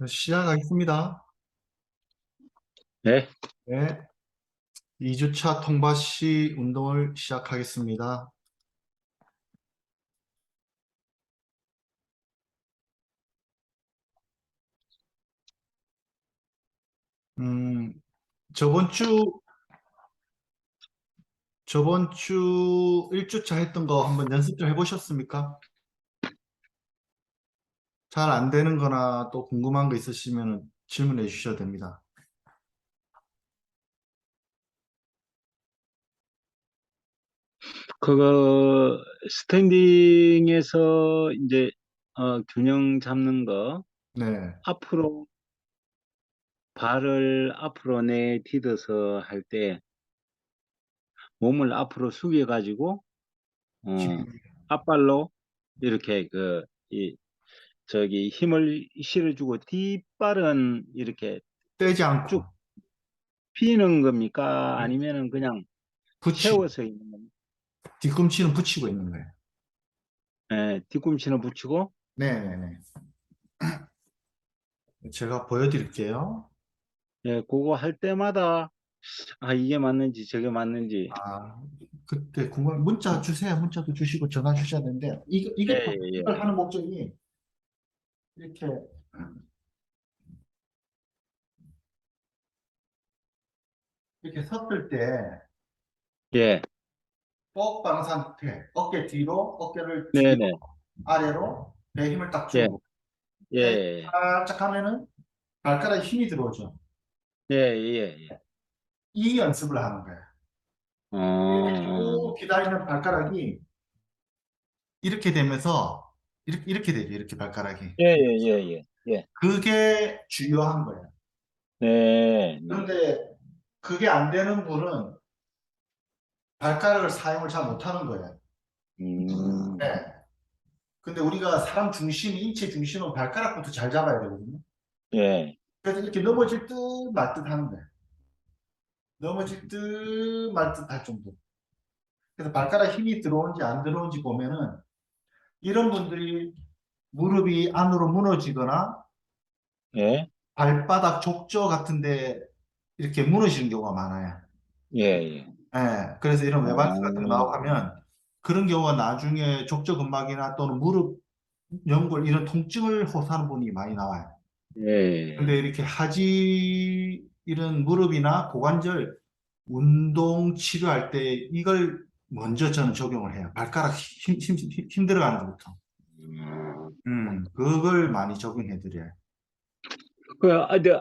시작하겠습니다. 네, 네. 2주차 통바시 운동을 시작하겠습니다. 음, 저번 주, 저번 주 1주차 했던 거 한번 연습 좀 해보셨습니까? 잘 안 되는 거나 또 궁금한 거 있으시면 질문해 주셔도 됩니다. 그거 스탠딩에서 이제 균형 잡는 거 네. 앞으로 발을 앞으로 내딛어서 할 때 몸을 앞으로 숙여 가지고 앞발로 이렇게 이 저기 힘을 실어주고 뒷발은 이렇게 떼지 않고, 쭉 피는 겁니까? 아니면은 그냥 붙이고, 세워서 있는 겁니까? 뒤꿈치는 붙이고 있는 거예요. 예, 뒤꿈치는 붙이고 네네네. 제가 보여드릴게요. 예, 그거 할 때마다 이게 맞는지 저게 맞는지. 아, 그때 궁금한 문자 주세요. 문자도 주시고 전화 주셔야 되는데, 예, 이게 예, 예. 이걸 하는 목적이 이렇게 이렇게 섰을 때 예, 뻑 바른 상태, 어깨 뒤로, 어깨를 뒤로, 네네. 아래로 배 힘을 딱 예, 주고 배 예, 살짝 하면은 발가락에 힘이 들어오죠. 예, 예, 예. 이 연습을 하는 거예요. 이렇게 어, 쭉 기다리는 발가락이 이렇게 되면서 이렇게 되죠. 이렇게 발가락이. 예, 예, 예, 예, 예. 그게 중요한 거예요. 네, 네. 그런데 그게 안 되는 분은 발가락을 사용을 잘 못하는 거예요. 음, 네. 근데 우리가 사람 중심, 인체 중심은 발가락부터 잘 잡아야 되거든요. 예, 그래서 이렇게 넘어질 듯 말 듯 하는 거예요. 넘어질 듯 말 듯 할 정도. 그래서 발가락 힘이 들어오는지 안 들어오는지 보면은 이런 분들이 무릎이 안으로 무너지거나 예, 발바닥 족저 같은데 이렇게 무너지는 경우가 많아요. 예, 예. 예, 그래서 이런 외발수 같은 거 나오고 어, 하면 그런 경우가 나중에 족저근막이나 또는 무릎 연골 이런 통증을 호소하는 분이 많이 나와요. 근데 예, 이렇게 하지 이런 무릎이나 고관절 운동 치료할 때 이걸 먼저 저는 적용을 해요. 발가락 힘 들어가는 것부터. 음. 그걸 많이 적용해 드려요.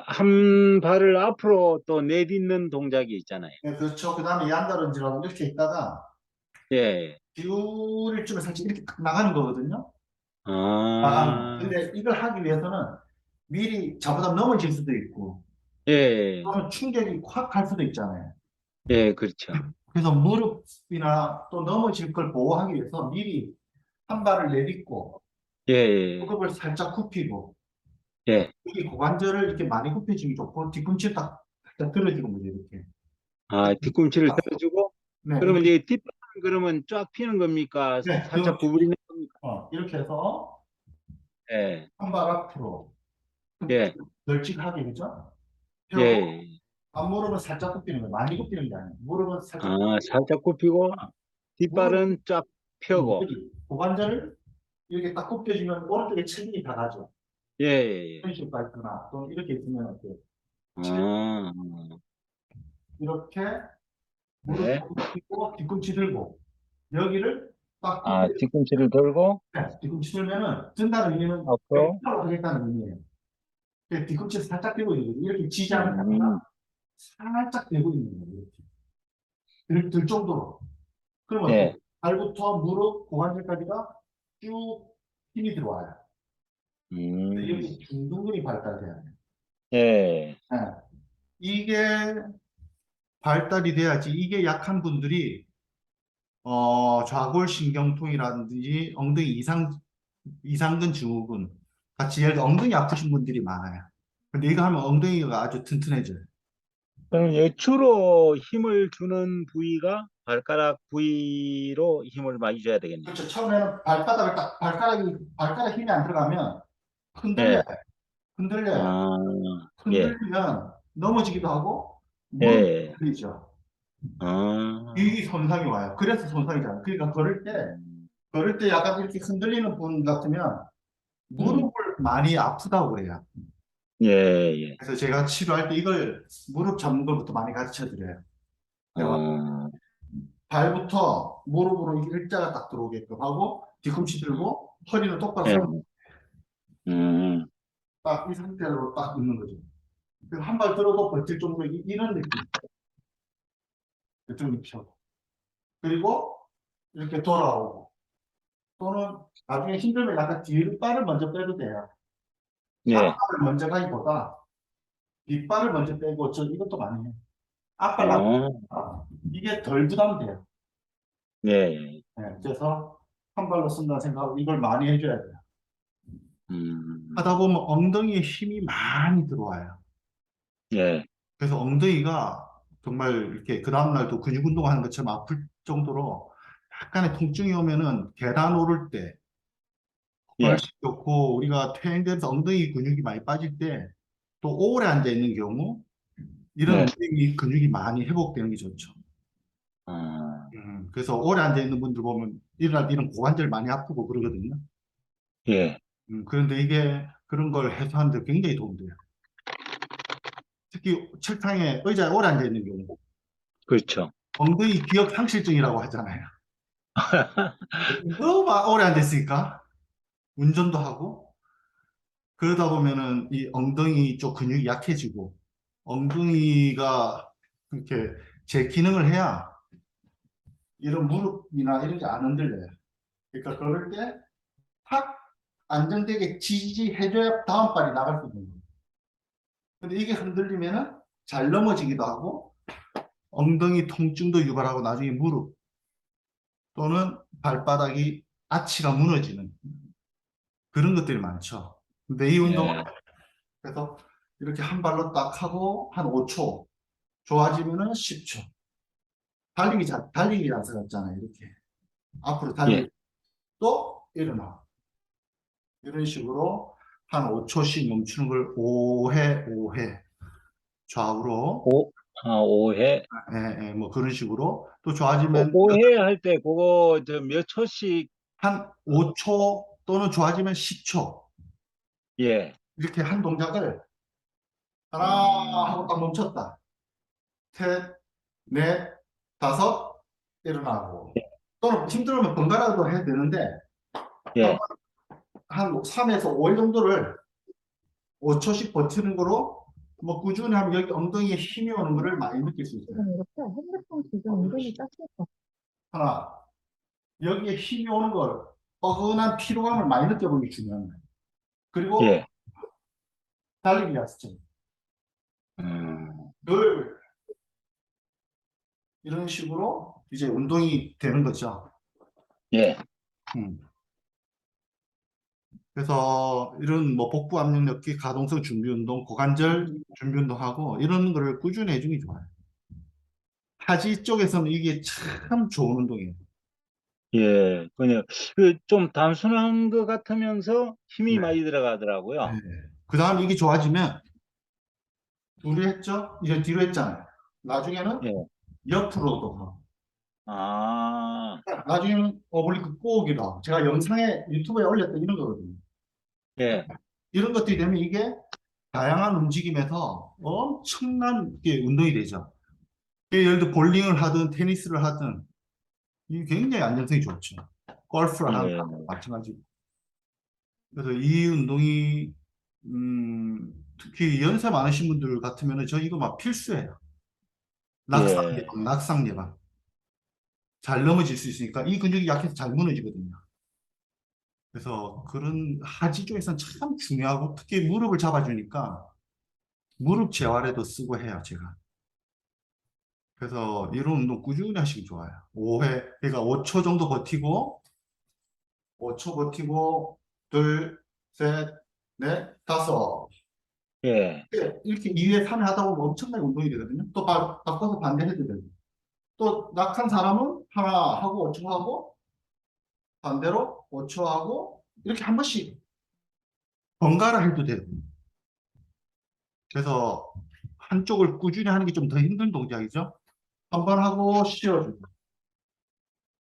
한 발을 앞으로 또 내딛는 동작이 있잖아요. 네, 그렇죠. 그 다음에 양다른지라고 이렇게 있다가 예, 기울일 쯤에 살짝 이렇게 나가는 거거든요. 나가는 거. 아, 근데 이걸 하기 위해서는 미리 잘못하면 넘어질 수도 있고, 예, 또는 충격이 확 갈 수도 있잖아요. 예, 그렇죠. 그래서 무릎이나 또 넘어질 걸 보호하기 위해서 미리 한 발을 내딛고, 예, 예, 무릎을 살짝 굽히고, 예. 이 고관절을 이렇게 많이 굽혀주기 좋고, 뒤꿈치 딱 살짝 들어지고, 뭐죠, 이렇게. 뒤꿈치를 들어주고, 네, 그러면 이렇게, 이제 뒷발은 그러면 쫙 피는 겁니까? 네, 살짝 구부리는 겁니까? 이렇게 해서 예, 한 발 앞으로 예, 널찍하게, 그죠? 예. 펴고, 예. 앞무릎은 살짝 굽히는 거예요. 많이 굽히는 게 아니에요. 무릎은 살짝 굽히고, 살짝 굽히고, 무릎, 뒷발은 쫙 펴고, 여기, 고관절을 이렇게 딱 굽혀주면 오른쪽에 체중이 다 가죠. 예, 예, 예. 편식가 있거나, 또 이렇게 있으면 이렇게, 아, 이렇게 무릎 네. 굽히고, 뒤꿈치 들고, 여기를 딱 굽혀, 뒤꿈치를 들고, 네, 뒤꿈치 들면은, 든다는 의미는 앞으로, 하고 하겠다는 의미예요. 뒤꿈치를 살짝 들고 있는 거예요. 이렇게 쥐지 음, 않는다거나, 살짝 들고 있는 거예요. 이렇게. 들 정도로. 그러면 어때요? 예, 발부터 무릎, 고관절까지가 쭉 힘이 들어와요. 음, 여기 중둔근이 발달돼야 돼요. 예, 네. 이게 발달이 돼야지 이게 약한 분들이 좌골신경통이라든지 엉덩이 이상근 증후군 같이 예를 들어 엉덩이 아프신 분들이 많아요. 근데 이거 하면 엉덩이가 아주 튼튼해져요. 그럼 주로 힘을 주는 부위가 발가락 부위로 힘을 많이 줘야 되겠네요. 그렇죠. 처음에는 발바닥을 딱 발가락 힘이 안 들어가면 흔들려요. 예, 흔들려요. 아, 예, 흔들리면 넘어지기도 하고 무릎 예, 흔들리죠. 아, 이 손상이 와요. 그래서 손상이잖아요. 그러니까 음, 걸을 때 약간 이렇게 흔들리는 분 같으면 음, 무릎을 많이 아프다고 그래요. 예, 예, 그래서 제가 치료할 때 이걸 무릎 잡는 것부터 많이 가르쳐 드려요. 어, 발부터 무릎으로 일자가 딱 들어오게끔 하고 뒤꿈치 들고 허리는 똑바로 예, 세워 음, 딱 이 상태로 딱 있는 거죠. 한 발 들어도 버틸 정도로 이런 느낌. 이쪽 입혀. 그리고 이렇게 돌아오고 또는 나중에 힘들면 약간 뒷발을 먼저 빼도 돼요. 예, 앞발을 먼저 가기보다 뒷발을 먼저 빼고 저 이것도 많이 해요. 앞발 어, 앞 이게 덜 부담돼요. 예, 네, 그래서 한 발로 쓴다는 생각하고 이걸 많이 해줘야 돼요. 음, 하다 보면 엉덩이에 힘이 많이 들어와요. 예, 그래서 엉덩이가 정말 이렇게 그 다음날도 근육 운동하는 것처럼 아플 정도로 약간의 통증이 오면은 계단 오를 때 예, 훨씬 좋고 우리가 퇴행되면서 엉덩이 근육이 많이 빠질 때 또 오래 앉아 있는 경우 이런 네, 엉덩이 근육이 많이 회복되는 게 좋죠. 아, 그래서 오래 앉아 있는 분들 보면 일어날 때 이런 고관절 많이 아프고 그러거든요. 예, 그런데 이게 그런 걸 해소하는 데 굉장히 도움돼요. 특히 책상에 의자에 오래 앉아 있는 경우 그렇죠. 엉덩이 기억 상실증이라고 하잖아요. 너무 오래 앉아 있으니까 운전도 하고 그러다 보면은 이 엉덩이 쪽 근육이 약해지고 엉덩이가 이렇게 제 기능을 해야 이런 무릎이나 이런 게 안 흔들려요. 그러니까 그럴 때 탁 안정되게 지지해줘야 다음 발이 나갈 수 있는 거예요. 근데 이게 흔들리면은 잘 넘어지기도 하고 엉덩이 통증도 유발하고 나중에 무릎 또는 발바닥이 아치가 무너지는 그런 것들이 많죠. 근데 이 운동은 예, 그래서 이렇게 한 발로 딱 하고 한 5초 좋아지면은 10초 달리기 자세 같잖아요. 이렇게 앞으로 예, 달리기 또 일어나 이런 식으로 한 5초씩 멈추는 걸 5회 5회 좌우로 오, 아, 오해, 뭐 그런 식으로 또 좋아지면 오해 할 때 그거 저 몇 초씩, 한 어, 5초 또는 좋아지면 10초 예, 이렇게 한 동작을 하나 하고 음, 딱 멈췄다. 셋, 넷, 다섯 일어나고 또는 힘들면 번갈아도 해도 되는데 예, 한 3에서 5일 정도를 5초씩 버티는 거로 뭐 꾸준히 하면 여기 엉덩이에 힘이 오는 거를 많이 느낄 수 있어요. 지금 이렇게 핸드폰 지금 은근히 닦였어. 하나, 여기에 힘이 오는 걸 뻐근한 피로감을 많이 느껴보는 게 중요한 거예요. 그리고 예, 달리기 하시죠. 음, 늘 이런 식으로 이제 운동이 되는 거죠. 예, 음. 그래서 이런 뭐 복부 압력력기, 가동성 준비 운동, 고관절 준비 운동하고 이런 거를 꾸준히 해주는 게 좋아요. 하지 쪽에서는 이게 참 좋은 운동이에요. 예, 그냥 그 좀 단순한 것 같으면서 힘이 네. 많이 네. 들어가더라고요. 그 다음 이게 좋아지면 둘이 했죠? 이제 뒤로 했잖아요. 나중에는 예, 옆으로도 하고 아, 나중에는 오블리크 꼬기도 하고 제가 영상에 유튜브에 올렸던 이런 거거든요. 예, 이런 것들이 되면 이게 다양한 움직임에서 엄청난 게 운동이 되죠. 예를 들어 볼링을 하든 테니스를 하든 이게 굉장히 안정성이 좋죠. 골프를 하든 예, 마찬가지고. 그래서 이 운동이 특히 연세 많으신 분들 같으면 저 이거 막 필수예요. 낙상 예, 예방, 낙상 예방. 잘 넘어질 수 있으니까 이 근육이 약해서 잘 무너지거든요. 그래서 그런 하지 쪽에서는 참 중요하고 특히 무릎을 잡아주니까 무릎 재활에도 쓰고 해요, 제가. 그래서 이런 운동 꾸준히 하시기 좋아요. 5회, 그러니까 5초 정도 버티고 5초 버티고 둘, 셋, 넷, 다섯 예, 이렇게 2회, 3회 하다 보면 엄청나게 운동이 되거든요. 또 바꿔서 반대해도 되고 또 낙한 사람은 하나 하고 5초 하고 반대로 5초 하고 이렇게 한 번씩 번갈아 해도 되고 그래서 한쪽을 꾸준히 하는 게 좀 더 힘든 동작이죠. 한 번 하고 쉬어주고,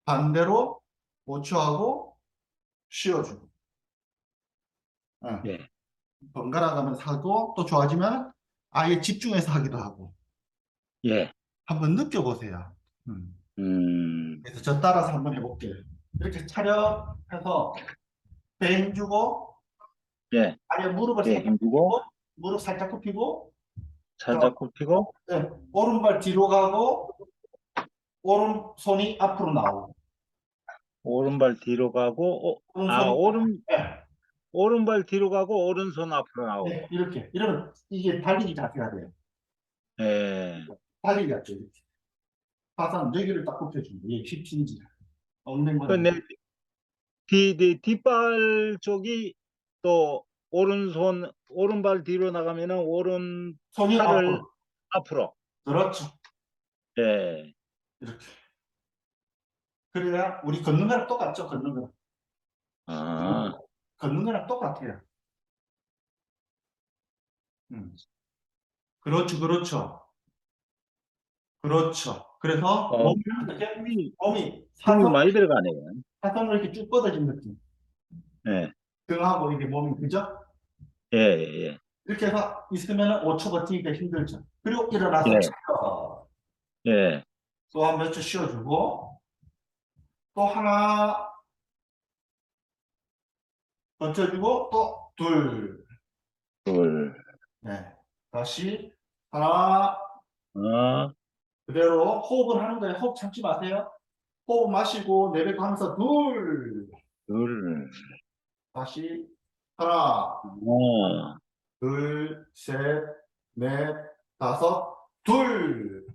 반대로 5초 하고 쉬어주고, 예. 예, 번갈아 가면서 하고, 또 좋아지면 아예 집중해서 하기도 하고, 예, 한번 느껴보세요. 음. 음, 그래서 저 따라서 한번 해볼게요. 이렇게 차렷해서 배 힘주고, 예, 아예 무릎을 예, 살짝 힘주고, 굽히고, 무릎 살짝 굽히고, 살짝 굽히고, 네, 오른발 뒤로 가고, 오른손이 앞으로 나오고, 오른발 뒤로 가고, 오른손이, 네, 오른발 뒤로 가고, 오른손 앞으로 네, 나오고. 이렇게. 이러면 이게 달리기 자세가 돼요. 예, 달리기 같죠, 이렇게. 가산 여기를 딱 굽혀주는 거예요. 이게 힙hin지. 그 엉덩이보다. 내 뒷발 쪽이 또 오른발 뒤로 나가면은 오른 손이 팔을 앞으로. 앞으로. 그렇죠. 예, 이렇게. 그래야 우리 걷는 거랑 똑같죠, 걷는 거랑. 아, 걷는 거랑 똑같아요. 음. 그렇죠, 그렇죠. 그렇죠. 그래서 어, 몸이 어떻게? 힘이, 몸이 힘이 많이 들어가네요. 사선으로 이렇게 쭉 뻗어진 느낌. 예, 등하고 이게 몸이, 그죠? 예, 예, 이렇게 해서 있으면 5초 버티기가 힘들죠. 그리고 일어나서 예, 예, 또 한 몇 초 쉬어주고, 또 하나 버텨주고, 또 둘. 둘, 네. 다시 하나. 아, 그대로 호흡을 하는 거예요. 호흡 참지 마세요. 호흡 마시고 내뱉고 하면서 둘. 둘, 다시 하나, 아, 둘, 셋, 넷, 다섯, 둘.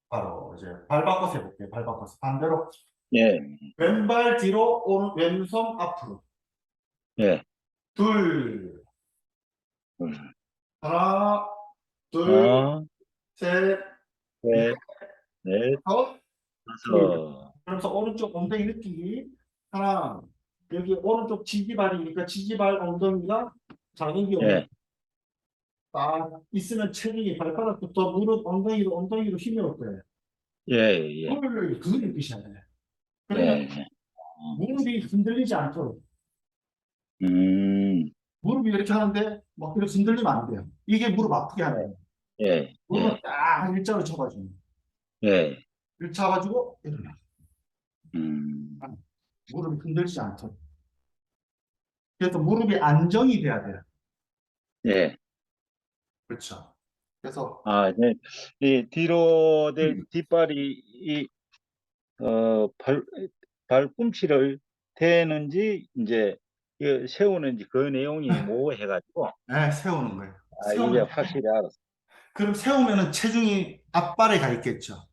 바로 이제 발 바꿔서 해볼게요. 발 바꿔서 반대로 예, 왼발 뒤로 왼손 앞으로 예, 둘. 둘, 하나, 둘, 아, 셋, 넷, 셋, 넷, 다섯, 둘. 다섯, 그러면서 오른쪽 엉덩이 느끼기. 하나, 여기 오른쪽 지지발이니까 지지발 엉덩이가 자극이 오면 예, 딱 있으면 체중이 발바닥부터 무릎 엉덩이로 힘이 올 거예요. 예, 예, 그걸 느끼셔야 돼요. 그러면 예, 무릎이 흔들리지 않도록. 음, 무릎이 이렇게 하는데 막 이렇게 흔들리면 안 돼요. 이게 무릎 아프게 하는 거예요. 예, 무릎은 예, 딱 일자로 쳐가지고. 예, 이렇게 잡아주고 일어나. 음, 무릎이 흔들리지 않도록. 그래서 무릎이 안정이 돼야 돼요. 예. 그렇죠. 그래서 아, 이제 이 뒤로 될 음. 뒷발이 어, 발꿈치를 대는지 이제 세우는지 그 내용이 모호해가지고 네, 세우는 거예요. 이제 세우면 확실히 알았어. 그럼 세우면은 체중이 앞발에 가 있겠죠.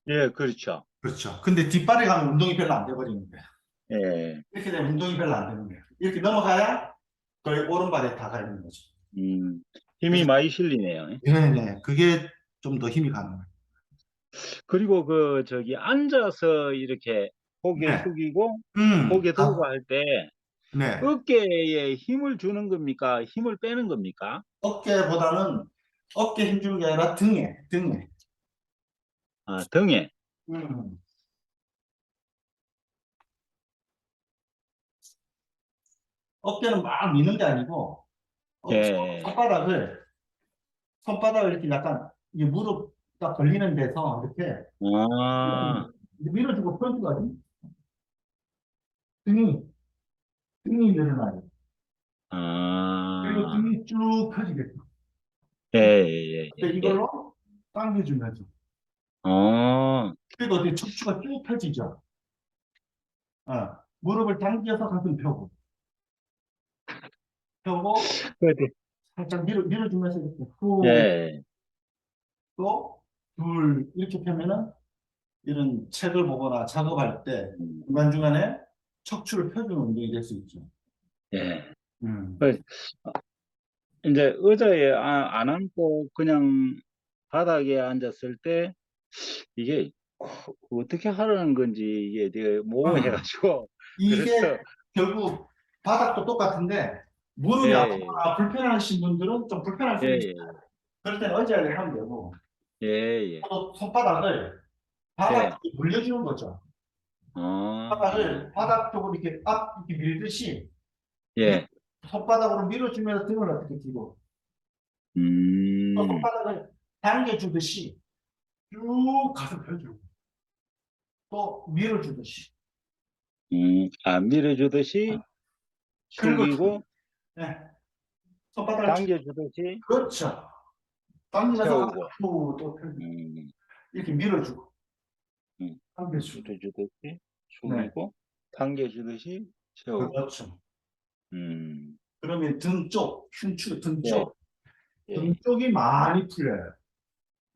예, 그렇죠. 그렇죠. 근데 뒷발에 가면 운동이 별로 안 돼버리는 거예요. 예, 이렇게 되면 운동이 별로 안 되는 거예요. 이렇게 넘어가야 거의 오른발에 다 가 있는 거죠. 힘이 많이 실리네요. 네네. 그게 좀 더 힘이 가는 거예요. 그리고 저기 앉아서 이렇게 고개 네. 숙이고 고개 들고 아, 할 때 네. 어깨에 힘을 주는 겁니까? 힘을 빼는 겁니까? 어깨보다는 어깨 힘주는 게 아니라 등에. 아, 등에. 음. 어깨는 막 미는 게 아니고, 예. 손바닥을 이렇게 약간 이 무릎 딱 걸리는 데서 이렇게 아, 밀어주고 펴주거든요. 등이, 등이 늘어나요. 그리고 아, 등이 쭉 펴지겠죠. 예, 예, 예, 근데 예. 이걸로 당겨주면서. 어, 그리고 어떻게 척추가 쭉 펴지죠. 무릎을 당겨서 가슴 펴고, 그래. 살짝 밀어주면서 이렇게 후, 예, 또, 둘, 이렇게 펴면은 이런 책을 보거나 작업할 때 음, 중간중간에 척추를 펴주는 운동이 될 수 있죠. 예. 음. 그, 이제 의자에 안 앉고 그냥 바닥에 앉았을 때 이게 어떻게 하라는 건지 이게 되게 음. 모호해가지고 이게 그래서 결국 바닥도 똑같은데 무릎이 예, 아프거나 불편하신 분들은 좀 불편할 수 예, 있어요. 그럴 때는 의자를 하면 되고, 예, 예, 또 손바닥을 바닥 예, 쪽에 물려주는 거죠. 어, 바닥을 바닥 쪽으로 이렇게 이렇게 밀듯이 예, 손바닥으로 밀어주면서 등을 어떻게 뒤로 또 음, 손바닥을 당겨주듯이 쭉 가슴 펴주고 또 밀어주듯이 밀어주듯이 긁어주고 숙이고, 네. 손바닥을 당겨주듯이 그렇죠. 당기면서 세우고, 또 펴주고 음, 이렇게 밀어주고 음, 당겨주고 밀어주듯이 네 숙이고, 당겨주듯이 세우고, 그렇죠. 음, 그러면 흉추 예, 등 예, 쪽이 많이 풀려요.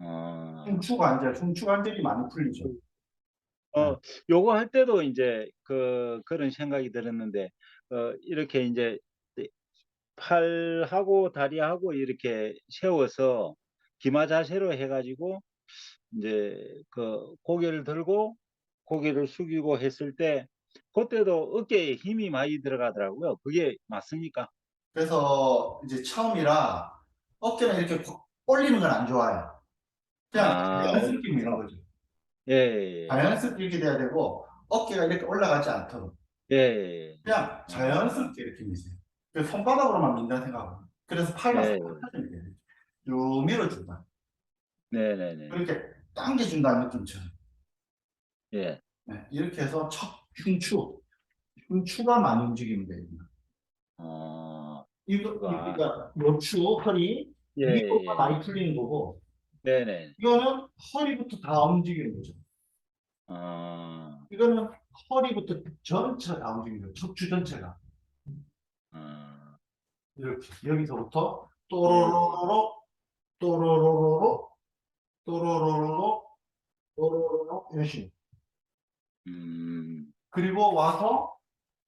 어, 흉추 관절이 많이 풀리죠. 네. 요거 할 때도 이제 그런 생각이 들었는데, 이렇게 이제 팔하고 다리하고 이렇게 세워서 기마 자세로 해가지고 이제 고개를 들고 고개를 숙이고 했을 때 그때도 어깨에 힘이 많이 들어가더라고요. 그게 맞습니까? 그래서 이제 처음이라 어깨는 이렇게 올리는 건 안 좋아요. 그냥 아, 자연스럽게 미는 거죠. 예, 예, 자연스럽게 이렇게 돼야 되고 어깨가 이렇게 올라가지 않도록 예, 예, 그냥 아, 자연스럽게 이렇게 미세요. 그래서 손바닥으로만 민다 생각하고 그래서 팔만 예, 살짝 밀어야 돼요. 쭉 밀어준다. 네, 네, 네, 그렇게 당겨준다는 느낌처럼. 예, 네, 이렇게 해서 흉추가 많이 움직이면 돼요. 가, 그러니까 요추, 허리 예, 위로가 예, 많이 풀리는 거고 네, 네, 이거는 허리부터 다 움직이는 거죠. 어, 이거는 허리부터 전체가 다 움직이는 거죠. 척추 전체가. 어, 이렇게 여기서부터 예, 예, 또로로로로 또로로로로 또로로로로 또로로로 이런 식으로. 음, 그리고 와서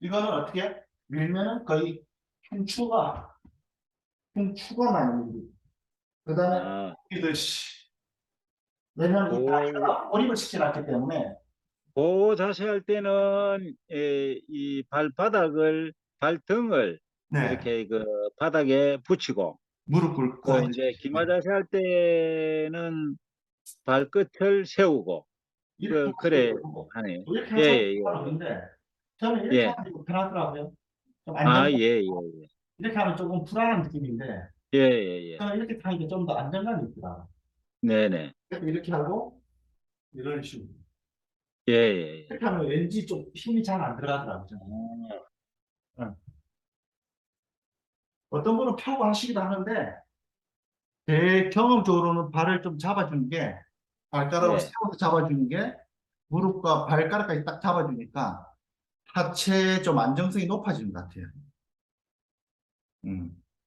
이거는 어떻게 밀면은 거의 흉추가 많이 밀리고 그 다음에 아, 이듯이 왜냐면 이 다리가 고립을 시켜놨기 때문에 그 자세 할 때는 이 발바닥을 발등을 네 이렇게 바닥에 붙이고 무릎 꿇고 하죠. 이제 기마 자세 할 때는 발끝을 세우고 이렇게 그래 하고 하네요. 이렇게 예, 하셔도 예, 상관없는데 저는 예. 이렇게 예. 하는 게 좀 편하더라고요. 좀 안정 아, 예, 예, 이렇게 하면 조금 불안한 느낌인데 예. 예, 예, 예. 저는 이렇게 하는 게 좀 더 안정감이 있더라. 네, 네. 그래서 이렇게 하고 이런 식으로 예, 예, 예. 이렇게 하면 왠지 좀 힘이 잘 안 들어가더라고요. 저는. 아, 응. 어떤 분은 펴고 하시기도 하는데 제 경험적으로는 발을 좀 잡아주는 게 발가락을 예. 세워서 잡아주는 게 무릎과 발가락까지 딱 잡아주니까 하체의 좀 안정성이 높아지는 것 같아요.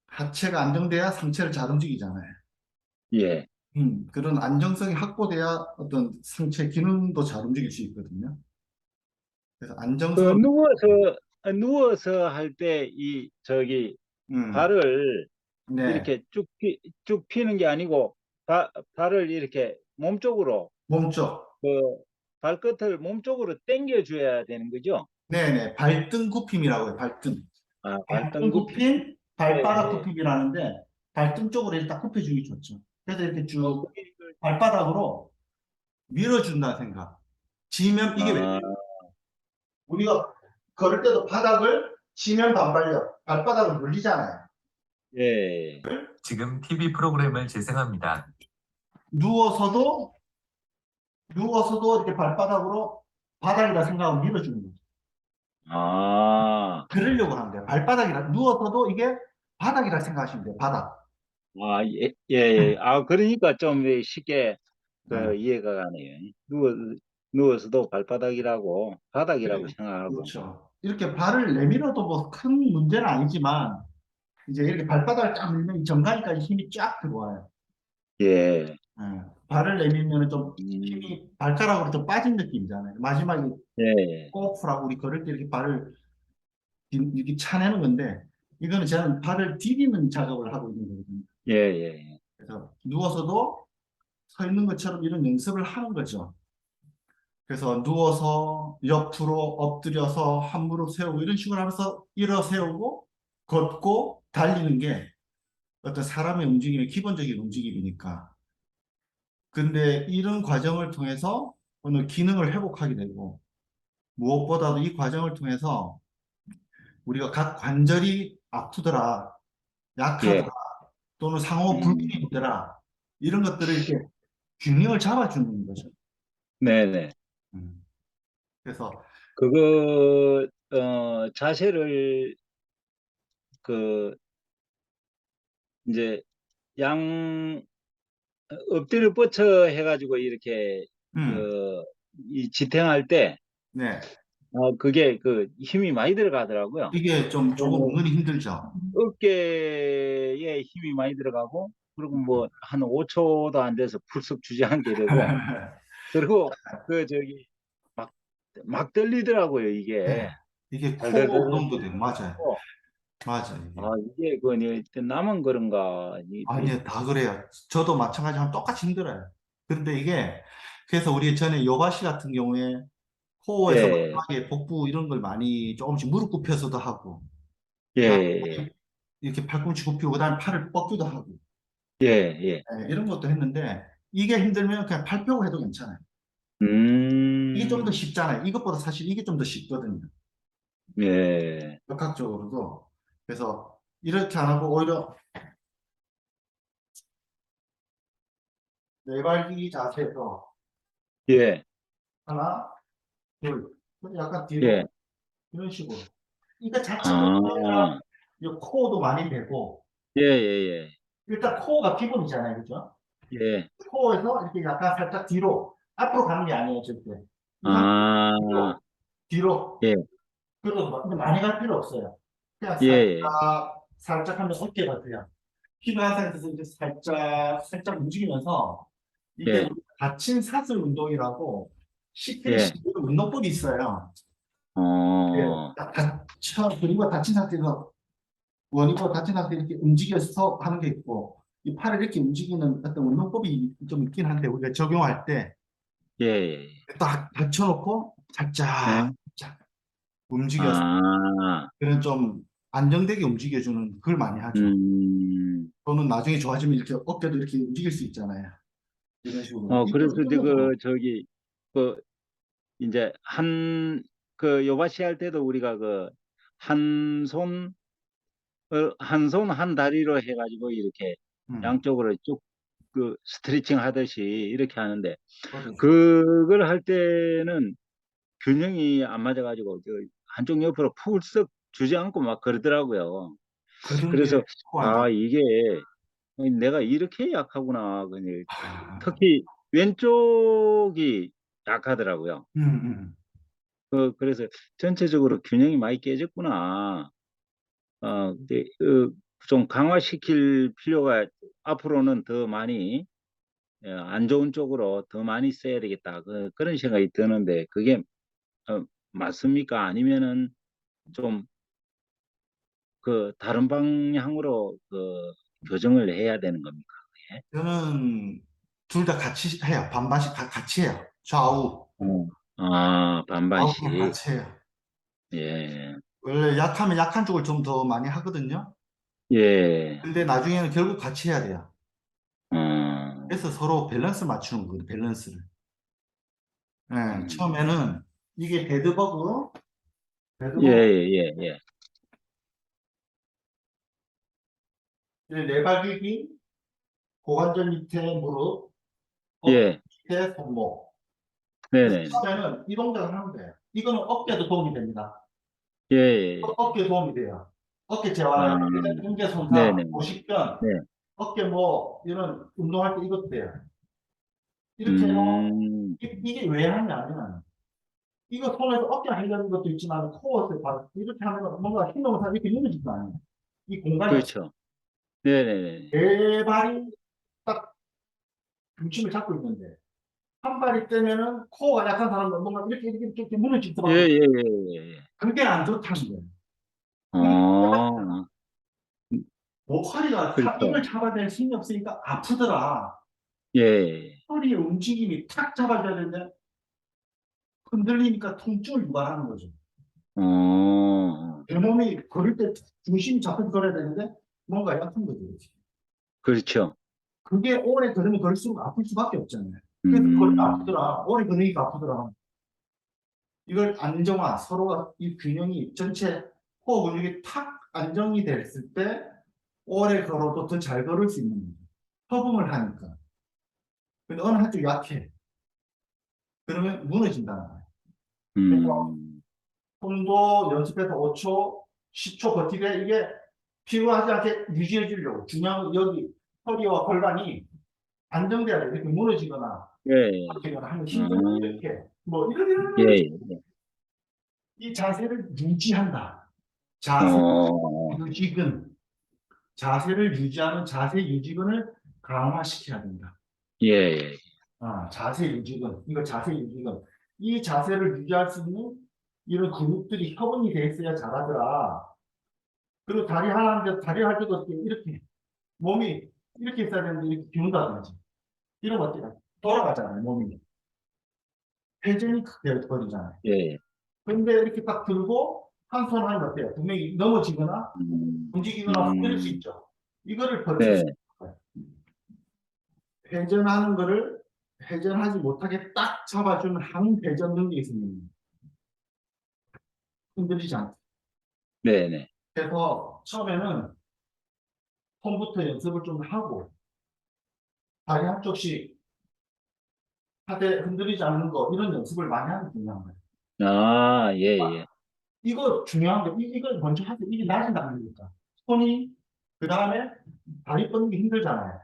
하체가 안정돼야 상체를 잘 움직이잖아요. 예. 그런 안정성이 확보돼야 어떤 상체 기능도 잘 움직일 수 있거든요. 그래서 안정성을, 누워서 할 때 음, 발을 네, 이렇게 쭉 피는 게 아니고 발을 이렇게 몸쪽으로 몸쪽, 그 발끝을 몸쪽으로 당겨 줘야 되는 거죠. 네네, 발등 굽힘이라고 해요, 발등. 아, 발등 발등 굽힘. 굽힘, 발바닥 예, 예. 굽힘이라는데 발등 쪽으로 일단 굽혀주기 좋죠. 그래서 이렇게 쭉 그게 발바닥으로 밀어준다 생각. 지면 이게 왜 아, 우리가 걸을 때도 바닥을 지면 반발력, 발바닥을 눌리잖아요. 예. 지금 TV 프로그램을 재생합니다. 누워서도 이렇게 발바닥으로 바닥이라 생각하고 밀어주는 거죠. 아, 그러려고 하는 거예요. 발바닥이라 누워서도 이게 바닥이라 생각하시면 돼요. 바닥. 예, 예, 예. 아, 그러니까 좀 쉽게 네. 이해가 가네요. 누워서도 발바닥이라고 바닥이라고 생각하고. 그렇죠. 이렇게 발을 내밀어도 뭐 큰 문제는 아니지만 이제 이렇게 발바닥을 쫙 밀면 이 정강이까지 힘이 쫙 들어와요. 예. 예. 발을 내밀면 좀 음, 힘이 발가락으로 좀 빠진 느낌이잖아요. 마지막에 예. 호흡하고 우리 걸을 때 이렇게 발을 이렇게 차내는 건데 이거는 저는 발을 디디는 작업을 하고 있는 거거든요. 예, 예. 그래서 누워서도 서 있는 것처럼 이런 연습을 하는 거죠. 그래서 누워서 옆으로 엎드려서 한 무릎 세우고 이런 식으로 하면서 일어 세우고 걷고 달리는 게 어떤 사람의 움직임의 기본적인 움직임이니까. 근데 이런 과정을 통해서 어느 기능을 회복하게 되고, 무엇보다도 이 과정을 통해서 우리가 각 관절이 아프더라, 약하더라, 예. 또는 상호 음. 불균이 있더라, 이런 것들을 이렇게 균형을 잡아주는 거죠. 네네. 음. 그래서 그거 자세를 그 이제 양 엎드려 뻗쳐 해가지고 이렇게 음, 그이 지탱할 때 네, 그게 그 힘이 많이 들어가더라고요. 이게 좀 조금 뭐 은근히 힘들죠. 어깨에 힘이 많이 들어가고 그리고 뭐 한 5초도 안 돼서 풀썩 주저앉게 되고 그리고 그 저기 막 막 떨리더라고요 네, 이게 이게 코 덜덜덜 운동도 되고 맞아요, 맞아요. 이게. 이게 그 나만 그런가 아니요, 다 그래요. 저도 마찬가지로 똑같이 힘들어요. 그런데 이게, 그래서 우리 전에 요가시 같은 경우에 코어에서 예, 마지막에 복부 이런 걸 많이 조금씩 무릎 굽혀서도 하고, 예, 그다음에 예, 이렇게 팔꿈치 굽히고, 그다음에 팔을 뻗기도 하고, 예, 예. 이런 것도 했는데, 이게 힘들면 그냥 팔 펴고 해도 괜찮아요. 이게 좀 더 음, 쉽잖아요. 이것보다 사실 이게 좀 더 쉽거든요. 예, 역학적으로도. 그래서 이렇게 안 하고 오히려 네발기 자세에서 예, 하나, 둘, 약간 예. 뒤로 이런 식으로. 이거 자체도 아, 이 코어도 많이 되고, 예, 예, 일단 코어가 기본이잖아요. 그죠? 예. 예. 코어에서 이렇게 약간 살짝 뒤로, 앞으로 가는 게 아니에요, 절대. 이 상태 아, 뒤로, 뒤로. 예, 그래도 근데 많이 갈 필요 없어요. 그냥 예, 예. 살짝 하면 어깨가 그냥 필요한 상태에서 이제 살짝 움직이면서 이게 예, 우리 다친 사슬 운동이라고 예. 10cm 운동법이 있어요. 예, 어, 그리고 다친 상태에서 원이고 다친 상태에서 이렇게 움직여서 하는 게 있고 이 팔을 이렇게 움직이는 어떤 운동법이 좀 있긴 한데 우리가 적용할 때 예, 예. 딱 받쳐놓고 예. 살짝 움직여서 아, 그런 좀 안정되게 움직여주는 그걸 많이 하죠. 음. 또는 나중에 좋아지면 이렇게 어깨도 이렇게 움직일 수 있잖아요. 이런 식으로. 그래서 이런 것도 저기, 그, 이제 그 요가시 할 때도 우리가 그, 한 손, 한 손, 한 다리로 해가지고 이렇게 음, 양쪽으로 쭉 그 스트레칭 하듯이 이렇게 하는데, 그렇죠. 그걸 할 때는 균형이 안 맞아가지고, 한쪽 옆으로 푹쓱 주지 않고 막 그러더라고요. 그런 게 그래서, 코어 안 돼. 이게 내가 이렇게 약하구나. 그냥 아, 특히 왼쪽이 약하더라고요. 음, 음. 그래서 전체적으로 균형이 많이 깨졌구나. 근데 좀 강화시킬 필요가 앞으로는 더 많이 안 좋은 쪽으로 더 많이 써야 되겠다. 그런 생각이 드는데 그게 맞습니까? 아니면은 좀 그 다른 방향으로 교정을 해야 되는 겁니까? 그게? 저는 둘 다 같이 해요. 반반씩 다 같이 해요. 좌우. 좌우랑 반반씩. 같이 해요. 예. 원래 약하면 약한 쪽을 좀 더 많이 하거든요. 예. 근데 나중에는 결국 같이 해야 돼요. 어, 그래서 서로 밸런스 맞추는 거거든요. 밸런스를. 예, 음. 처음에는 이게 데드버그, 예, 데드버그 예, 예. 네발기기, 고관절 밑에 무릎, 어깨 예. 밑에 손목. 그래서 네네네. 처음에는 이 동작을 하면 돼요. 이거는 어깨도 도움이 됩니다. 예, 예, 예. 어깨 도움이 돼요. 어깨 재활에 아, 인대손상, 네네네. 고식변, 네. 어깨 뭐 이런 운동할 때 이것도 돼요. 이렇게 해서 음, 이게 왜 하냐면 이거 손에서 어깨 하려는 것도 있지만 코어에서 이렇게 하면 뭔가 힘으로 다 이렇게 누르지도 않아요. 이 공간이 없어요. 그렇죠. 네네네. 네 발이 딱 중심을 잡고 있는데 한 발이 떼면은 코어가 약한 사람은 뭔가 이렇게 무너질 예, 수밖에 없어요. 예, 예, 예. 그게 안 좋다는 거예요. 어, 목소리가 그렇죠. 입을 잡아야 될 힘이 없으니까 아프더라. 예, 예. 허리의 움직임이 탁 잡아줘야 되는데 흔들리니까 통증을 유발하는 거죠. 어, 내 몸이 걸을 때 중심이 잡혀서 걸어야 되는데 뭔가 약한 거죠. 그렇지? 그렇죠. 그게 오래 걸으면 걸수록 아플 수밖에 없잖아요. 그래서 아프더라. 오래 걸으니까 아프더라. 이걸 안정화, 서로가 이 균형이 전체 코어 근육이 탁 안정이 됐을 때 오래 걸어도 더 잘 걸을 수 있는 거죠. 허봉을 하니까. 근데 어느 한쪽 약해. 그러면 무너진다는 거예요. 손도 연습해서 5초, 10초 버티되 이게 피로하지 않게 유지해 주려고. 중요한 건 여기 허리와 골반이 안정돼야 돼. 이렇게 무너지거나 예, 이렇게거나 하면 힘들고 이렇게 뭐 이런 예, 이 자세를 유지한다. 자세 어, 유지근. 자세를 유지하는 자세 유지근을 강화시켜야 된다. 예, 예. 자세 유지근. 이거 자세 유지근. 이 자세를 유지할 수 있는 이런 근육들이 협응이 돼 있어야 잘하더라. 그리고 다리 하나 하는데 다리 할 때도 어떻게 이렇게 몸이 이렇게 있어야 되는데 이렇게 기운다든지 이러면 어때요? 돌아가잖아요, 몸이. 회전이 되어버리잖아요. 예. 근데 이렇게 딱 들고 한 손 하면 어때요? 분명히 넘어지거나 움직이거나 흔들릴 수 있죠. 이거를 버틸 네, 수 있어요. 회전하는 거를 회전하지 못하게 딱 잡아주는 항회전 능력이 있습니다. 흔들리지 않고. 네, 네. 그래서 처음에는 손부터 연습을 좀 하고 다리 한쪽씩 하되 흔들리지 않는 거 이런 연습을 많이 하는 게 중요한 거예요. 아, 예, 예. 이거 중요한 게 이걸 먼저 하세요. 이게 낮은다는 거니까. 손이 그 다음에 다리 뻗는 게 힘들잖아요.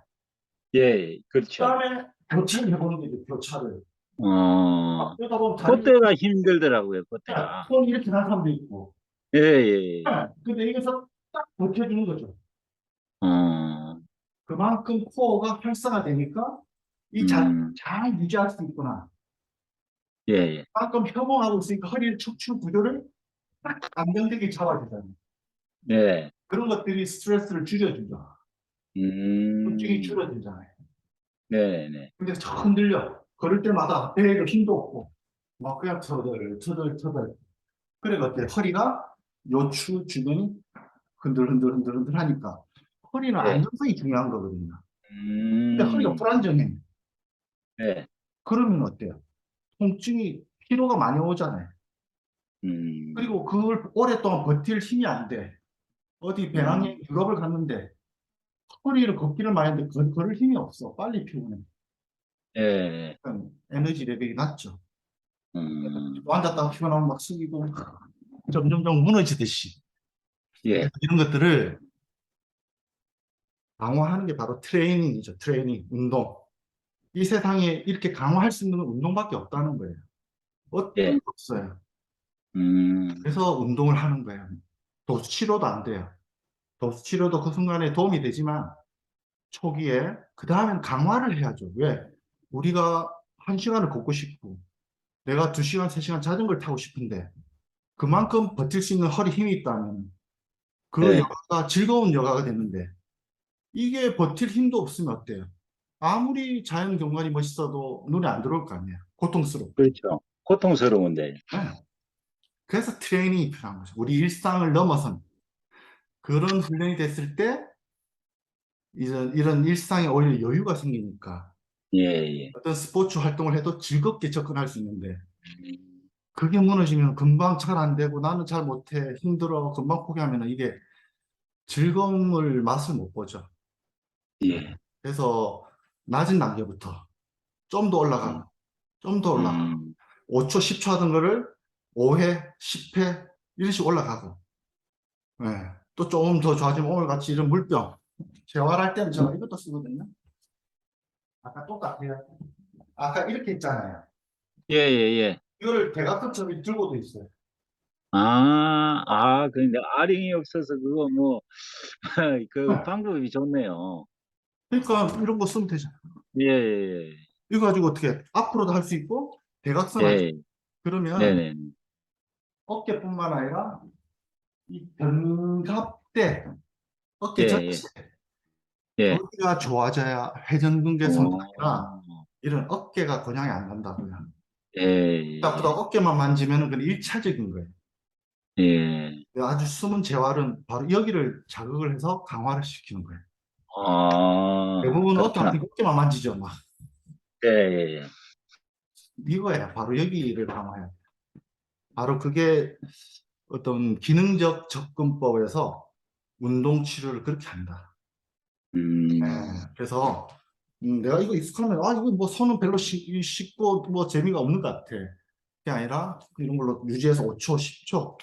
예, 그 그렇죠. 다음에 교차를 해보는 거죠. 교차를. 그러다 보면 다리 그때가 힘들더라고요, 그때가. 손이 이렇게 난 사람도 있고. 예, 예, 예. 근데 여기서 딱 버텨주는 거죠. 어, 그만큼 코어가 활성화되니까 이 잘 유지할 수 있구나. 예, 예. 그만큼 협응하고 있으니까 허리를 척추 구조를 딱 안정되게 잡아주잖아요. 네. 그런 것들이 스트레스를 줄여주죠. 통증이 줄어들잖아요. 네, 네. 근데 척 흔들려. 걸을 때마다 배에도 힘도 없고 막 그냥 터덜. 그래 어때? 허리가 요추 주변이 흔들 하니까 허리는 네. 안정성이 중요한 거거든요. 근데 허리가 음, 불안정해. 네. 그러면 어때요? 통증이 피로가 많이 오잖아요. 그리고 그걸 오랫동안 버틸 힘이 안 돼. 어디 배낭여행 유럽을 갔는데 허리를 걷기를 많이 했는데 걸을 힘이 없어. 빨리 피곤해. 예, 에너지 레벨이 낮죠. 음, 앉았다가 피곤하면 막 숙이고 점점점 무너지듯이. 예, 이런 것들을 강화하는 게 바로 트레이닝이죠. 트레이닝, 운동. 이 세상에 이렇게 강화할 수 있는 건 운동밖에 없다는 거예요. 어떤 예. 게 없어요. 음, 그래서 운동을 하는 거예요. 도수 치료도 안 돼요. 도수 치료도 그 순간에 도움이 되지만 초기에 그 다음엔 강화를 해야죠. 왜? 우리가 1시간을 걷고 싶고 내가 2시간, 3시간 자전거를 타고 싶은데 그만큼 버틸 수 있는 허리 힘이 있다면 그 예. 여가가 즐거운 여가가 되는데 이게 버틸 힘도 없으면 어때요? 아무리 자연 경관이 멋있어도 눈에 안 들어올 거 아니에요. 고통스럽고. 그렇죠. 고통스러운데. 네. 그래서 트레이닝이 필요한 거죠. 우리 일상을 넘어선 그런 훈련이 됐을 때 이런 일상에 오히려 여유가 생기니까 예, 예. 어떤 스포츠 활동을 해도 즐겁게 접근할 수 있는데 그게 무너지면 금방 잘 안 되고 나는 잘 못해 힘들어 금방 포기하면 이게 즐거움을 맛을 못 보죠. 예. 그래서 낮은 단계부터 좀 더 올라가고 좀 더 올라가고 5초 10초 하던 거를 5회 10회 이런 식으로 올라가고 네. 또 조금 더 좋아지면 오늘 같이 이런 물병 재활할 때는 제가 이것도 쓰거든요. 아까 똑같아요. 아까 이렇게 있잖아요. 예, 예, 예. 이거를 대각선처럼 들고도 있어요. 근데 아령이 없어서 그거 뭐, 그 방법이 좋네요. 그러니까 이런 거 쓰면 되잖아요. 예, 예, 이거 가지고 어떻게 앞으로도 할 수 있고 대각선 할 수 예. 있고 그러면 네네. 어깨뿐만 아니라 이 견갑대 어깨 예, 전체 예. 여기가 좋아져야 회전근개 손상이나 어, 이런 어깨가 곤양이 안 간다고요. 예, 앞보다 어깨만 만지면 그건 1차적인 거예요. 예. 아주 숨은 재활은 바로 여기를 자극을 해서 강화를 시키는 거예요. 아, 대부분 그렇구나. 어깨만 만지죠, 막. 예, 예, 예. 이거야, 바로 여기를 강화해야 돼. 바로 그게 어떤 기능적 접근법에서 운동 치료를 그렇게 한다. 네, 음, 그래서 내가 이거 익숙하면 이거 뭐 손은 별로 쉽고 뭐 재미가 없는 것 같아. 그게 아니라 이런 걸로 유지해서 5초, 10초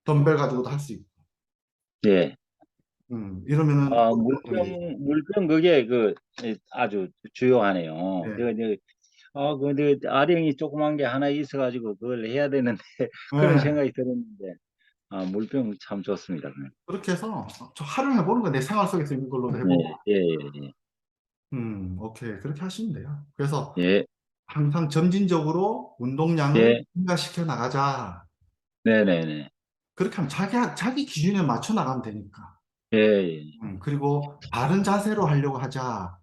덤벨 가지고도 할 수 있고. 예. 이러면은 아, 물병 그게 아주 주요하네요. 네, 근데 아령이 조그만 게 하나 있어가지고 그걸 해야 되는데 그런 네. 생각이 들었는데, 물병 참 좋습니다. 그렇게 해서 저 활용해보는 거내 생활 속에서 이걸로도 네, 해보고. 예, 예, 오케이. 그렇게 하시면 돼요. 그래서 예, 항상 점진적으로 운동량을 예, 증가시켜 나가자. 네, 네, 네, 그렇게 하면 자기 기준에 맞춰 나가면 되니까. 예, 예. 그리고 바른 자세로 하려고 하자.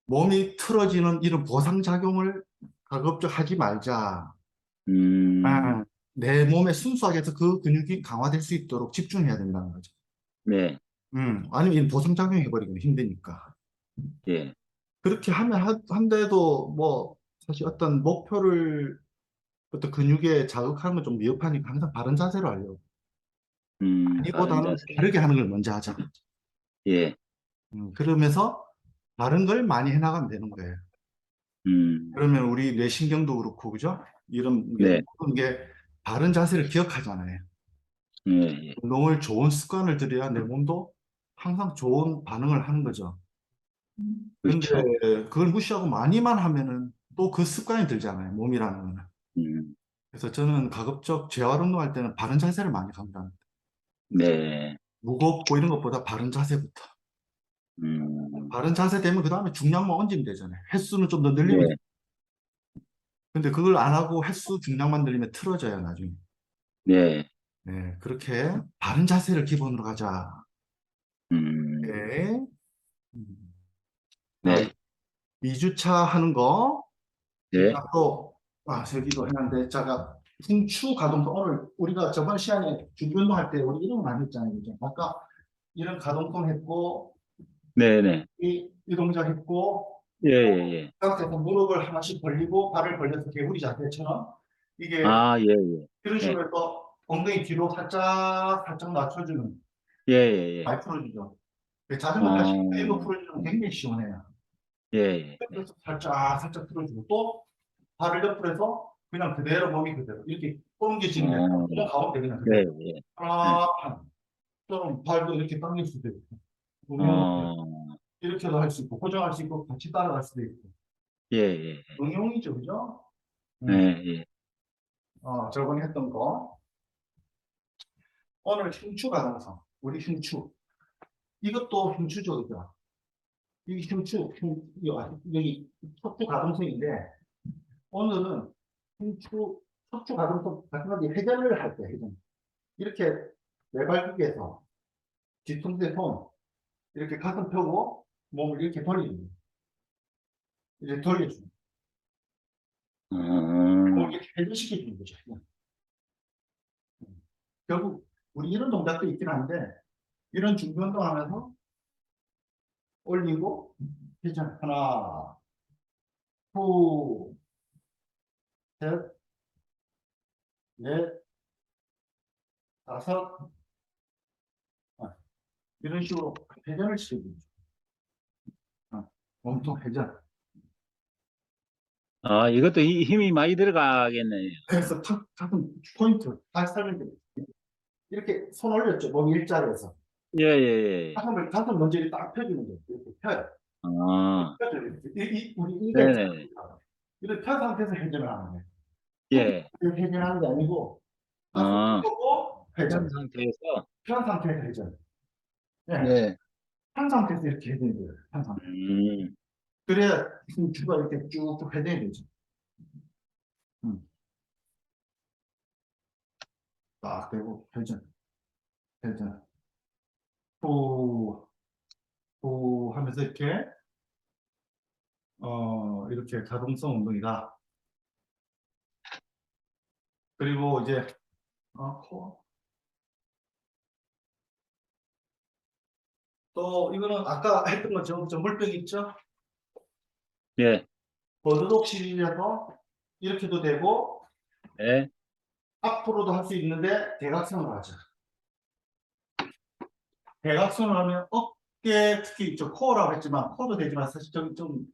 몸이 틀어지는 이런 보상작용을 가급적 하지 말자. 음, 아, 내 몸에 순수하게 해서 그 근육이 강화될 수 있도록 집중해야 된다는 거죠. 네, 아니면 이 보상작용 해버리기는 힘드니까. 예, 그렇게 하면 한데도 뭐 사실 어떤 목표를 어떤 근육에 자극하는 건 좀 미흡하니까 항상 바른 자세로 하려고. 바른 아니보다는 자세. 다르게 하는 걸 먼저 하자. 예, 그러면서 다른 걸 많이 해나가면 되는 거예요. 음, 그러면 우리 뇌신경도 그렇고, 그죠? 이런 게, 네, 모든 게 바른 자세를 기억하잖아요. 예, 예. 운동을 좋은 습관을 들여야 내 몸도 항상 좋은 반응을 하는 거죠. 근데 그렇죠. 그걸 무시하고 많이만 하면은 또 그 습관이 들잖아요. 몸이라는 거는. 음, 그래서 저는 가급적 재활 운동할 때는 바른 자세를 많이 강조합니다. 네, 무겁고 이런 것보다 바른 자세부터. 음, 바른 자세 되면 그 다음에 중량만 얹으면 되잖아요. 횟수는 좀 더 늘리면. 네, 근데 그걸 안 하고 횟수 중량만 늘리면 틀어져요, 나중에. 네, 네, 그렇게 바른 자세를 기본으로 가자. 음, 네. 음. 자, 네, 2주차 하는 거. 네, 일단 또, 저기도 했는데, 제가 흉추 가동성, 오늘 우리가 저번 시간에 준비 운동할 때 우리 이런 거 많이 했잖아요. 그죠? 아까 이런 가동성 했고, 네, 네, 이 동작 했고, 예, 예, 예. 그 상태에서 무릎을 하나씩 벌리고, 발을 벌려서 개구리 자세처럼, 이게 아, 예, 예, 이런 예, 식으로 해서 엉덩이 뒤로 살짝, 살짝 낮춰주는, 예, 예, 예. 많이 풀어주죠. 자전거 타실 때 이거 어, 풀어주면 굉장히 시원해요. 예, 예, 예. 그래서 살짝, 살짝 풀어주고, 또 발을 옆으로 해서 그냥 그대로 몸이 그대로 이렇게 옮겨지는 게 아니라 어, 그냥 가운데 그냥 네, 그대로 예. 네. 하나 좀 발도 이렇게 당길 수도 있고 응용 어, 이렇게도 할 수 있고 고정할 수 있고 같이 따라갈 수도 있고 예, 예, 응용이죠 그죠? 예, 음. 예. 저번에 했던 거 오늘 흉추 가동성 우리 흉추 이것도 흉추죠 그죠? 이 여기 척추 가동성인데 오늘은 흉추 척추 가동성 마찬가지 회전을 할 때 회전 이렇게 외발극에서 뒤통수에 손 이렇게 가슴 펴고 몸을 이렇게 돌리는 거예요. 이렇게 돌려주는 몸을 어, 이렇게 회전시켜주는 거죠. 그냥. 결국 우리 이런 동작도 있긴 한데 이런 준비 운동하면서 올리고 회전 하나 둘셋넷 다섯 이런 식으로 회전을 시켜주는 거죠. 몸통 회전. 이것도 힘이 많이 들어가겠네요. 그래서 가슴 포인트 다시 설명드릴게요. 이렇게 손 올렸죠. 몸 일자리에서. 예, 예, 예. 가슴 먼저 이렇게 딱 펴주는 거예요. 이렇게 펴요. 아, 펴줘요. 우리 이가 있잖아요. 네네. 이렇게 편 상태에서 회전을 하는 거예요. 예. 회전하는 게 아니고 가슴 아, 펴고 현 회전. 상태에서, 편 상태에서 회전. 네. 네. 편 상태에서 이렇게 회전이 돼요. 편 상태. 음, 그래야 주가 이렇게 쭉쭉 회전이 되죠. 음. 딱 되고 회전, 회전. 후, 후 하면서 이렇게 가동성 운동이다. 그리고 이제 코어. 또 이거는 아까 했던 거죠. 저 물병 있죠? 예, 버드독 시리즈에서 이렇게도 되고 예, 앞으로도 할 수 있는데 대각선으로 하죠. 대각선을 하면 어깨 특히 저 코어라고 했지만 코어도 되지만 사실 좀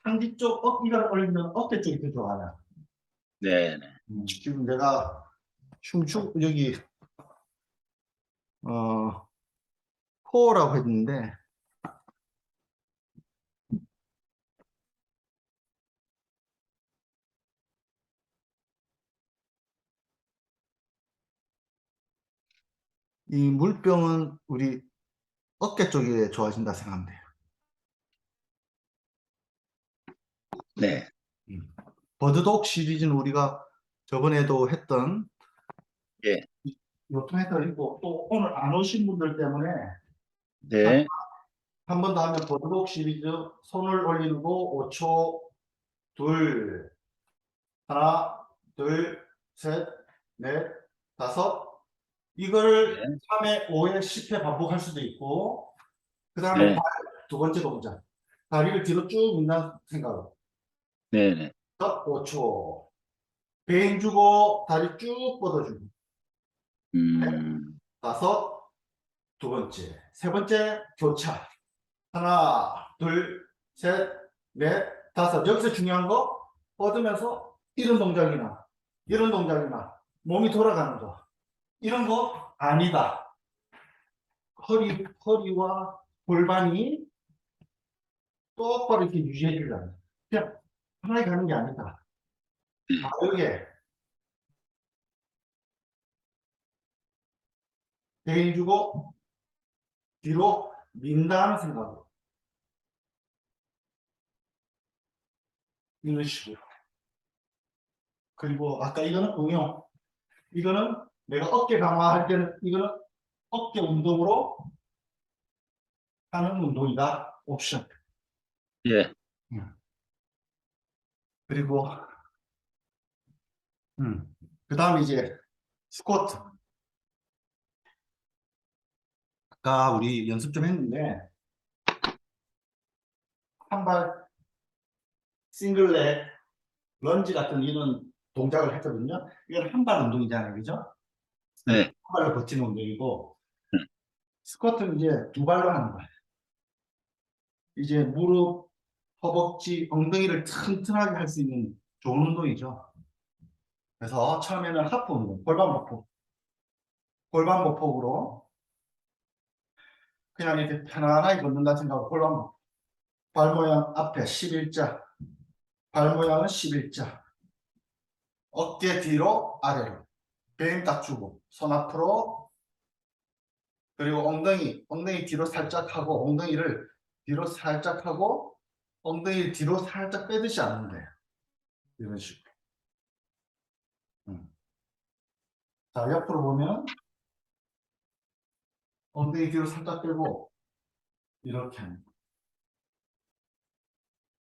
상디 쪽 어깨가 올리면 어깨 쪽이 더 좋아요. 네, 네. 지금 내가 흉추 여기 코어라고 했는데 이 물병은 우리 어깨 쪽에 좋아진다 생각하면 돼요. 네, 버드독 시리즈는 우리가 저번에도 했던 예, 요통해서 있고 또 오늘 안 오신 분들 때문에 네, 한 번 더 하면 버드독 시리즈 손을 올리고 5초 둘 하나 둘 셋 넷 다섯 이걸 네, 3회 5회 10회 반복할 수도 있고 그 다음에 네, 두 번째 동작 다리를 뒤로 쭉 민다는 생각으로 네, 네. 5초 배행 주고 다리 쭉 뻗어주고 음, 다섯 두 번째 세 번째 교차 하나 둘 셋 넷 다섯 여기서 중요한 거 뻗으면서 이런 동작이나 몸이 돌아가는 거 이런 거 아니다 허리와 골반이 똑바로 이렇게 유지해 주려는 그냥 편하게 가는 게 아니다 가볍게 배행 주고 뒤로 민다는 생각으로 이런 식으로 그리고 아까 이거는 응용 이거는 내가 어깨 강화할 때는 이거는 어깨 운동으로 하는 운동이다 옵션 예, 그리고 그 다음에 이제 스쿼트 아까 우리 연습 좀 했는데 한발 싱글렉 런지 같은 이런 동작을 했거든요 이건 한 발 운동이잖아요 그죠? 네, 한 발로 버티는 운동이고 스쿼트는 이제 두 발로 하는 거예요 이제 무릎, 허벅지, 엉덩이를 튼튼하게 할 수 있는 좋은 운동이죠 그래서 처음에는 하프 운동, 골반 보폭으로 그냥 이렇게 편안하게 걷는다 생각하고 골반 보폭 발 모양 앞에 11자 발 모양은 11자 어깨 뒤로 아래로 배임 딱 주고 손 앞으로 그리고 엉덩이 뒤로 살짝 하고 엉덩이를 뒤로 살짝 하고 엉덩이를 뒤로 살짝 빼듯이 하는 거예요 이런 식으로 자 옆으로 보면 엉덩이 뒤로 살짝 빼고 이렇게 하는 거예요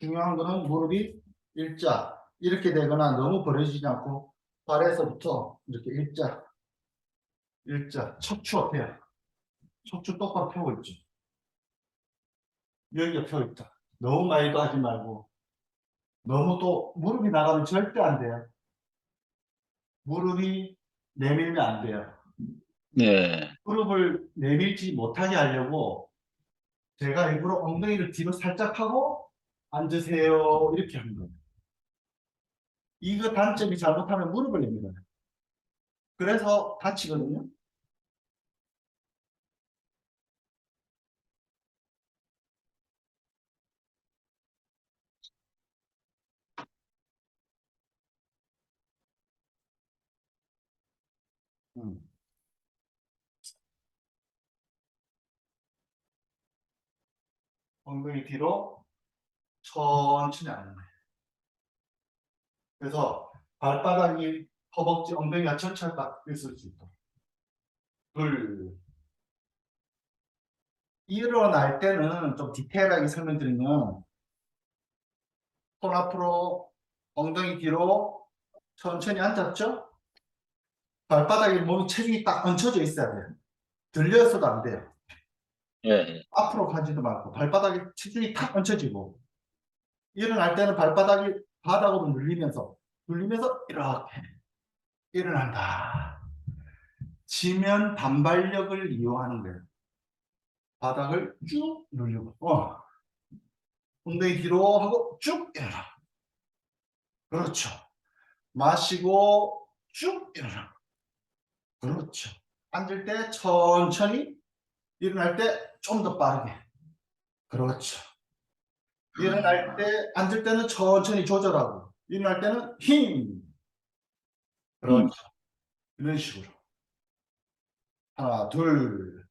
중요한 거는 무릎이 일자 이렇게 되거나 너무 벌어지지 않고 발에서부터 이렇게 일자 척추 어때요? 척추 똑바로 펴고 있죠 여기가 펴 있다 너무 많이도 하지 말고 너무 또 무릎이 나가면 절대 안 돼요 무릎이 내밀면 안 돼요 네, 무릎을 내밀지 못하게 하려고 제가 일부러 엉덩이를 뒤로 살짝 하고 앉으세요 이렇게 하는 거예요 이거 단점이 잘못하면 무릎을 내밀어요 그래서 다치거든요 음. 엉덩이 뒤로 천천히 앉는 거예요 그래서 발바닥이 허벅지 엉덩이가 천천히 딱 있을 수 있도록 둘 일어날 때는 좀 디테일하게 설명드리면 손 앞으로 엉덩이 뒤로 천천히 앉았죠? 발바닥에 몸이 체중이 딱 얹혀져 있어야 돼요. 들려서도 안 돼요. 예. 앞으로 가지도 말고 발바닥에 체중이 탁 얹혀지고 일어날 때는 발바닥이 바닥으로 눌리면서 이렇게 일어난다. 지면 반발력을 이용하는 거예요. 바닥을 쭉 눌리고 엉덩이 뒤로 하고 쭉 일어나. 그렇죠. 마시고 쭉 일어나. 그렇죠. 앉을 때 천천히, 일어날 때 좀 더 빠르게. 그렇죠. 일어날 때, 앉을 때는 천천히 조절하고, 일어날 때는 힘. 그렇죠. 이런 식으로. 하나, 둘.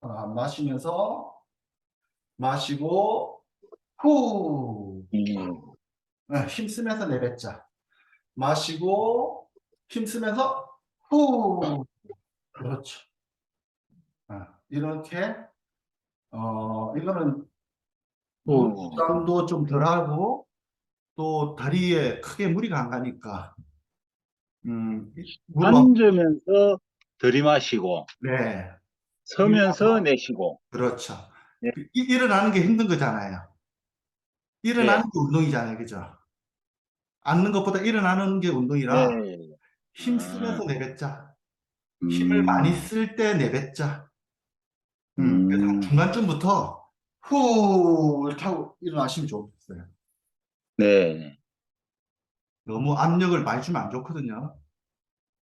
하나, 마시면서, 마시고, 후. 네, 힘쓰면서 내뱉자. 마시고, 힘쓰면서, 후. 그렇죠. 이렇게, 이거는 부담도 좀 덜하고, 또 다리에 크게 무리가 안 가니까, 무릎, 앉으면서 들이마시고, 네, 서면서 내쉬고. 그렇죠. 예. 일어나는 게 힘든 거잖아요. 일어나는 게 운동이잖아요. 그죠? 앉는 것보다 일어나는 게 운동이라 네. 힘 아, 쓰면서 내뱉자. 힘을 많이 음, 쓸 때 내뱉자. 그래서 한 음, 중간쯤부터 후 이렇게 하고 일어나시면 좋겠어요. 네. 너무 압력을 많이 주면 안 좋거든요.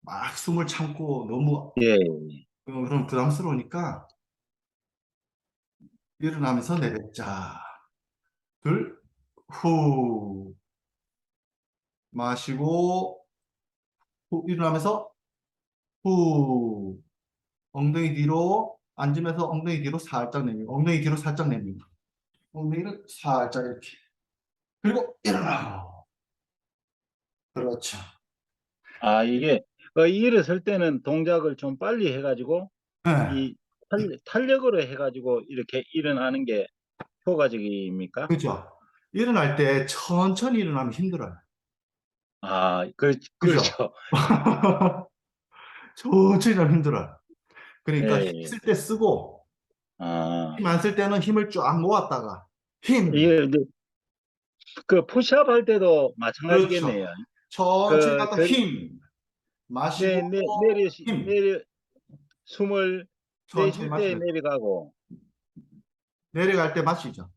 막 숨을 참고 너무 예. 그럼 부담스러우니까 일어나면서 내뱉자. 둘, 후 마시고 후 일어나면서 후 엉덩이 뒤로 앉으면서 엉덩이 뒤로 살짝 내밀고 엉덩이 뒤로 살짝 내밀고 엉덩이를 살짝 이렇게 그리고 일어나고 그렇죠. 아, 이게, 일어설 때는 동작을 좀 빨리 해가지고, 네, 이 탄력으로 해가지고 이렇게 일어나는 게 효과적입니까? 그죠. 일어날 때 천천히 일어나면 힘들어요. 아, 그죠. 그렇죠. 천천히 일어나면 힘들어요. 예, 그러니까 힘 예. 쓸 때 쓰고 아, 힘 안 쓸 때는 힘을 쫙 모았다가 힘 이게 이제 그 푸시업 할 때도 그렇죠. 마찬가지겠네요. 천천히 그, 갔다 들, 힘 마시고 힘 숨을 천천히 내쉴 때 마시고 내려가고, 내려갈 때 마시죠.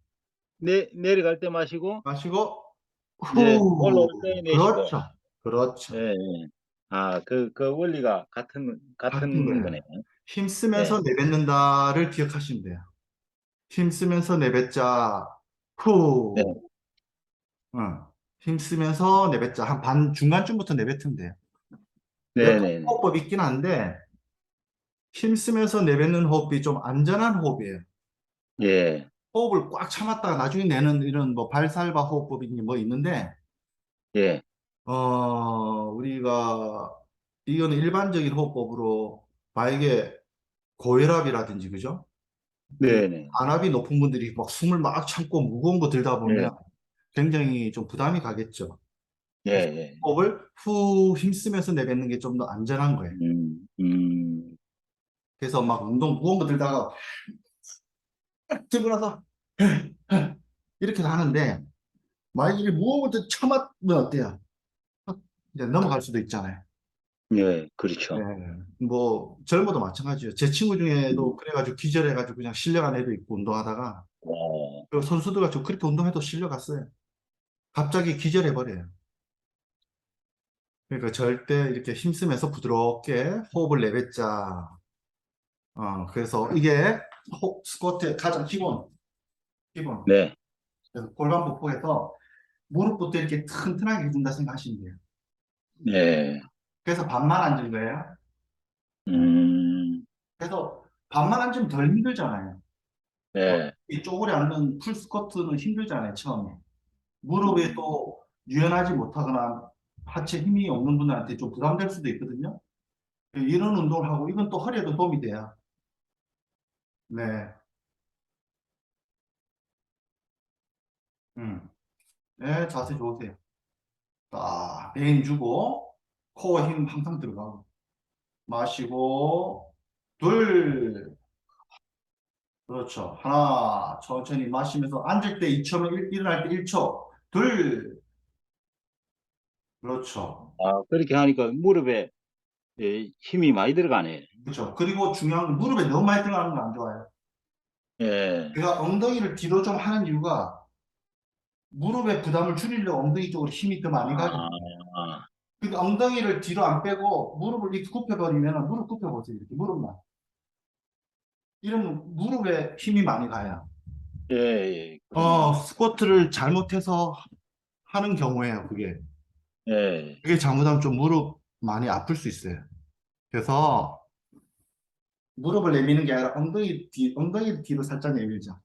내려갈 때 마시고, 마시고 이제 후 올라올 때 내쉬고. 그렇죠. 그렇죠. 예, 예. 아, 그 원리가 같은 같은 거예요. 거네요. 힘 네, 쓰면서 내뱉는다를 기억하시면 돼요. 힘 쓰면서 내뱉자. 후. 네, 응. 힘 쓰면서 내뱉자. 한 반 중간쯤부터 내뱉으면 돼요. 네, 여러 네, 네. 호흡법이 있긴 한데 힘 쓰면서 내뱉는 호흡이 좀 안전한 호흡이에요. 예, 호흡을 꽉 참았다가 나중에 내는 이런 뭐 발살바 호흡법이 뭐 있는데 예, 우리가 이거는 일반적인 호흡법으로 만약에 고혈압이라든지 그죠? 이 네, 네, 안압이 높은 분들이 막 숨을 막 참고 무거운 거 들다 예, 보면 굉장히 좀 부담이 가겠죠. 예, 그래서 예. 호흡을 후 힘쓰면서 내뱉는 게 좀 더 안전한 거예요. 음, 음, 그래서 막 운동 무거운 거 들다가 들고 나서 이렇게 하는데 만약에 무거운 것도 참았면 어때요? 이제 넘어갈 수도 있잖아요. 예, 네. 그렇죠. 뭐 젊어도 마찬가지예요. 제 친구 중에도 음, 그래가지고 기절해가지고 그냥 실려간 애도 있고 운동하다가 어, 그 선수들 같이 그렇게 운동해도 실려갔어요. 갑자기 기절해버려요. 그러니까 절대 이렇게 힘쓰면서 부드럽게 호흡을 내뱉자. 그래서 이게 스쿼트의 가장 기본. 네, 그래서 골반 보폭에서 무릎부터 이렇게 튼튼하게 해준다 생각하시면 돼요. 네, 그래서 반만 앉은 거예요. 음, 그래서 반만 앉으면 덜 힘들잖아요. 네, 이 쪼그려 앉는 풀 스쿼트는 힘들잖아요, 처음에. 무릎이 음, 또 유연하지 못하거나 하체 힘이 없는 분들한테 좀 부담될 수도 있거든요. 이런 운동을 하고 이건 또 허리에도 도움이 돼요. 네. 음. 네, 자세 좋으세요. 딱, 배인 주고, 코어 힘 항상 들어가고. 마시고, 둘. 그렇죠. 하나, 천천히 마시면서 앉을 때 2초면 일어날 때 1초. 둘. 그렇죠. 아, 그렇게 하니까 무릎에 힘이 많이 들어가네. 그렇죠. 그리고 중요한 건 무릎에 너무 많이 들어가는 건 안 좋아요. 예. 제가 엉덩이를 뒤로 좀 하는 이유가 무릎에 부담을 줄이려고 엉덩이 쪽으로 힘이 더 많이 가요. 아, 그러니까 엉덩이를 뒤로 안 빼고 무릎을 이렇게 굽혀버리면 무릎 굽혀보세요. 이렇게 무릎만. 이러면 무릎에 힘이 많이 가요. 예, 예. 그러네. 스쿼트를 잘못해서 하는 경우에요, 그게. 예. 그게 잘못하면 좀 무릎 많이 아플 수 있어요. 그래서 무릎을 내미는 게 아니라 엉덩이 뒤로 살짝 내밀자.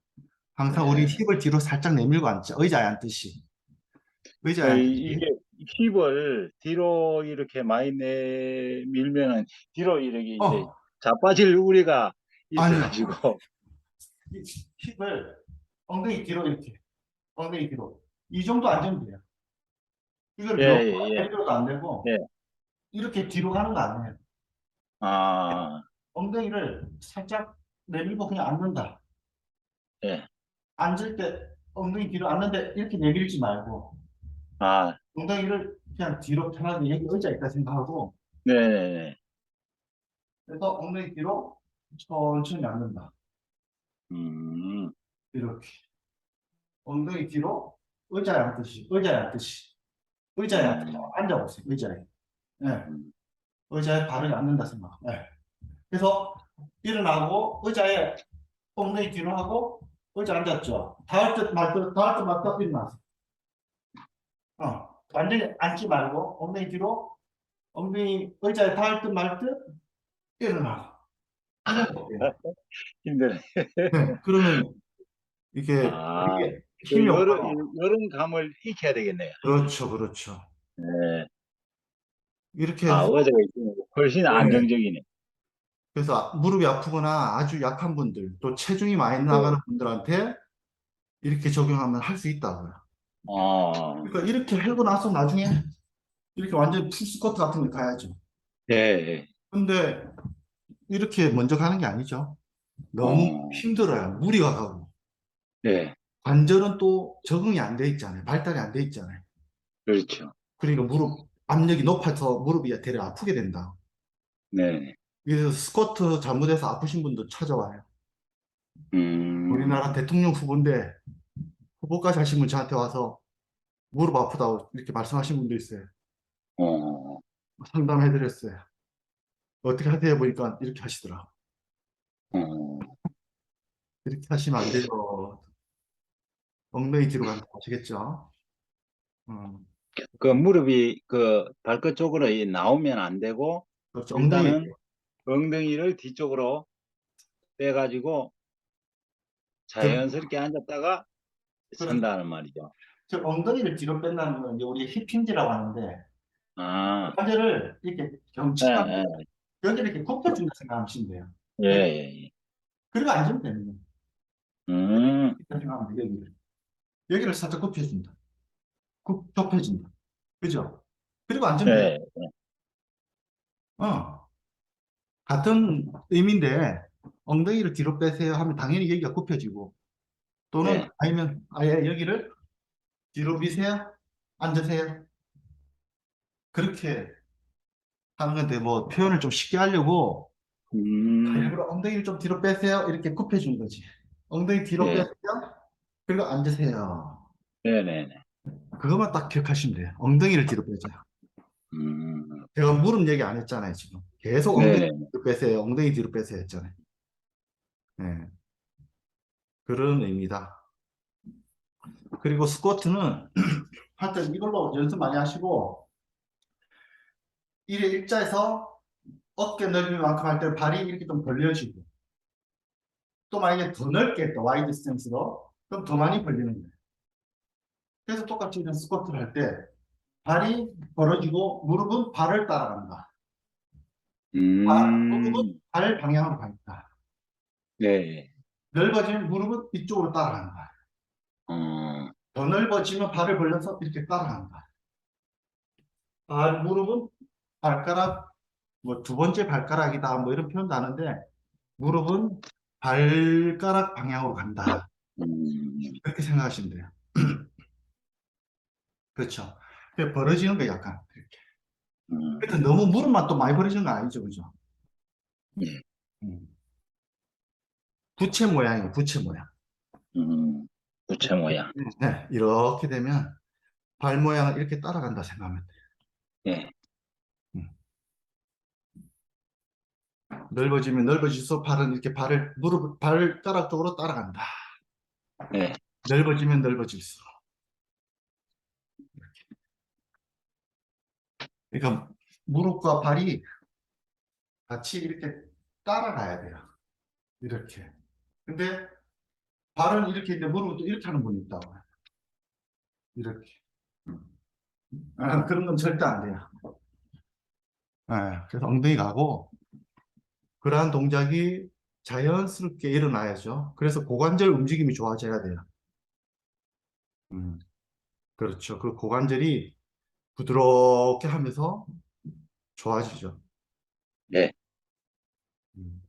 항상 우리 예. 힙을 뒤로 살짝 내밀고 앉자. 의자에 앉듯이. 의자에 이게 앉듯이. 힙을 뒤로 이렇게 많이 밀면은 뒤로 이렇게 이제 어, 자빠질 우려가 아니요. 있어가지고. 이 힙을 엉덩이 뒤로 이렇게. 엉덩이 뒤로. 이 정도 앉으면 돼요. 이걸 예, 몇 예, 번 예. 내밀어도 안 되고, 예. 이렇게 뒤로 가는 거 아니에요. 아, 엉덩이를 살짝 내밀고 그냥 앉는다. 예. 앉을 때 엉덩이 뒤로 앉는데 이렇게 내밀지 말고, 아, 엉덩이를 그냥 뒤로 편하게 여기 의자 있다 생각하고, 네네네. 그래서 엉덩이 뒤로 천천히 앉는다. 음, 이렇게. 엉덩이 뒤로 의자에 앉듯이, 의자에 앉듯이, 의자에 앉듯이. 앉아보세요, 의자에. 예. 음. 의자에 발을 앉는다 생각. 예. 그래서 일어나고 의자에 엉덩이 뒤로 하고 의자 앉았죠. 닿을 듯 말 듯, 닿을 듯 말 듯 일어나세요. 완전히 앉지 말고 엉덩이 뒤로 엉덩이 의자에 닿을 듯 말 듯 일어나고. 해볼게요. 힘드네. 네, 그러면 아, 이게 그 힘이 여러, 없다고. 이런 감을 익혀야 되겠네요. 그렇죠, 그렇죠. 네. 이렇게 아, 해서 의자가 있으면 훨씬 네. 안정적이네. 그래서 무릎이 아프거나 아주 약한 분들, 또 체중이 많이 네. 나가는 분들한테 이렇게 적용하면 할 수 있다고요. 아, 그러니까 이렇게 하고 나서 나중에 이렇게 완전 풀 스쿼트 같은 걸 가야죠. 네. 근데 이렇게 먼저 가는 게 아니죠. 너무 어, 힘들어요. 무리가 가고. 네. 관절은 또 적응이 안 돼 있잖아요. 발달이 안 돼 있잖아요. 그렇죠. 그러니까 무릎 압력이 높아서 무릎이 되려 아프게 된다. 네. 그래서 스쿼트 잘못해서 아프신 분도 찾아와요. 음, 우리나라 대통령 후보인데 후보까지 하신 분 저한테 와서 무릎 아프다고 이렇게 말씀하신 분도 있어요. 어, 상담해드렸어요. 어떻게 하세요? 보니까 이렇게 하시더라. 어. 이렇게 하시면 안 돼요. 엉덩이 뒤로 간다. 아시겠죠? 음, 그 무릎이 그 발끝 쪽으로 나오면 안 되고, 그렇죠. 엉덩이. 일단은 엉덩이를 뒤쪽으로 빼가지고 자연스럽게 앉았다가 그렇죠. 선다는 말이죠. 저 엉덩이를 뒤로 뺀다는 건 이제 우리 힙힌지라고 하는데 아, 관절을 이렇게 예, 경직하고 예, 여기를 이렇게 굽혀준다 생각하시면 돼요. 예, 네. 예. 그리고 앉으면 되는 거예요. 음, 이렇게 생각하면 돼요. 여기를 살짝 굽혀준다. 좁혀진다. 그죠? 그리고 앉으면 돼요. 예, 어. 같은 의미인데 엉덩이를 뒤로 빼세요 하면 당연히 여기가 굽혀지고 또는 예. 아니면 아예 여기를 뒤로 미세요. 앉으세요. 그렇게 하는 건데 뭐 표현을 좀 쉽게 하려고 음, 일부러 엉덩이를 좀 뒤로 빼세요. 이렇게 굽혀준 거지. 엉덩이 뒤로 예, 빼세요. 그리고 앉으세요. 네, 네, 네. 그것만 딱 기억하시면 돼요. 엉덩이를 뒤로 빼자. 음, 제가 무릎 얘기 안 했잖아요, 지금. 계속 네, 엉덩이 네. 뒤로 빼세요. 엉덩이 뒤로 빼세요 했잖아요. 네, 그런 의미다. 그리고 스쿼트는 할 때 이걸로 연습 많이 하시고 일에 일자에서 어깨 넓이만큼 할 때 발이 이렇게 좀 벌려지고 또 만약에 더 넓게 했다, 와이드 스탠스로 그럼 더 많이 벌리는 거예요. 그래서 똑같이 이런 스쿼트를 할 때 발이 벌어지고 무릎은 발을 따라간다. 무릎은 음, 발 방향으로 간다. 네. 넓어지면 무릎은 이쪽으로 따라간다. 어, 더 넓어지면 발을 벌려서 이렇게 따라간다. 무릎은 발가락 뭐 두 번째 발가락이다 뭐 이런 표현도 하는데 무릎은 발가락 방향으로 간다. 그렇게 생각하시면 돼요. 그렇죠. 그게 벌어지는 거 약간 이렇게. 그래서 너무 무릎만 또 많이 벌어지는 건 아니죠, 그죠? 예. 음. 부채 모양이에요, 부채 모양. 부채 모양. 네, 이렇게 되면 발 모양을 이렇게 따라간다 생각하면 돼요. 예. 음. 넓어지면 넓어질수록 발은 이렇게 발을 무릎 발가락 쪽으로 따라간다. 예. 넓어지면 넓어질수록. 그러니까 무릎과 발이 같이 이렇게 따라가야 돼요. 이렇게. 근데 발은 이렇게 있는데 무릎은 또 이렇게 하는 분이 있다고. 이렇게. 그런 건 절대 안 돼요. 그래서 엉덩이 가고 그러한 동작이 자연스럽게 일어나야죠. 그래서 고관절 움직임이 좋아져야 돼요. 그렇죠. 그 고관절이 부드럽게 하면서 좋아지죠. 네. 음.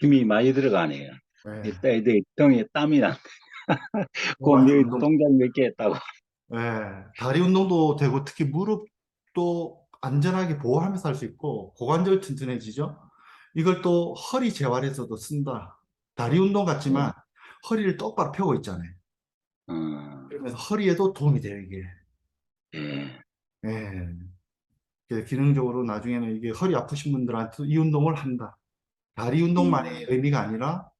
힘이 많이 들어가네요. 네. 이때 덩에 땀이 나. 뭐 아주 운동, 동작 몇 개 했다고. 네. 다리 운동도 되고 특히 무릎도 안전하게 보호하면서 할 수 있고 고관절 튼튼해지죠. 이걸 또 허리 재활에서도 쓴다. 다리 운동 같지만 허리를 똑바로 펴고 있잖아요. 그러면서 허리에도 도움이 돼요, 이게. 예. 예. 그래서 기능적으로 나중에는 이게 허리 아프신 분들한테 이 운동을 한다. 다리 운동만의 의미가 아니라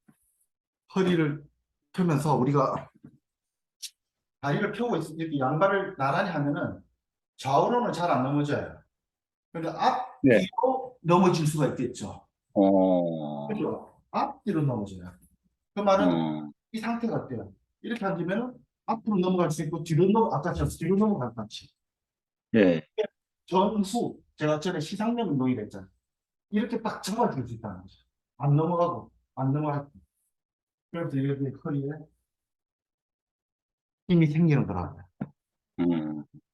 허리를 펴면서 우리가 다리를 펴고 있을 때 이렇게 양발을 나란히 하면은 좌우로는 잘 안 넘어져요. 그러니까 네. 앞뒤로 넘어질 수가 있겠죠. 그죠? 앞뒤로 넘어져요. 그 말은 이 상태가 어때요? 이렇게 앉으면 앞으로 넘어갈 수 있고 아까처럼 뒤로 넘어갈 수 있지. 예. 전후 제가 전에 시상면 운동이라 했잖아요. 이렇게 딱 잡아줄 수 있다는 거죠. 안 넘어가고 안 넘어가고. 그래서 이렇게 허리에 힘이 생기는 거라고요.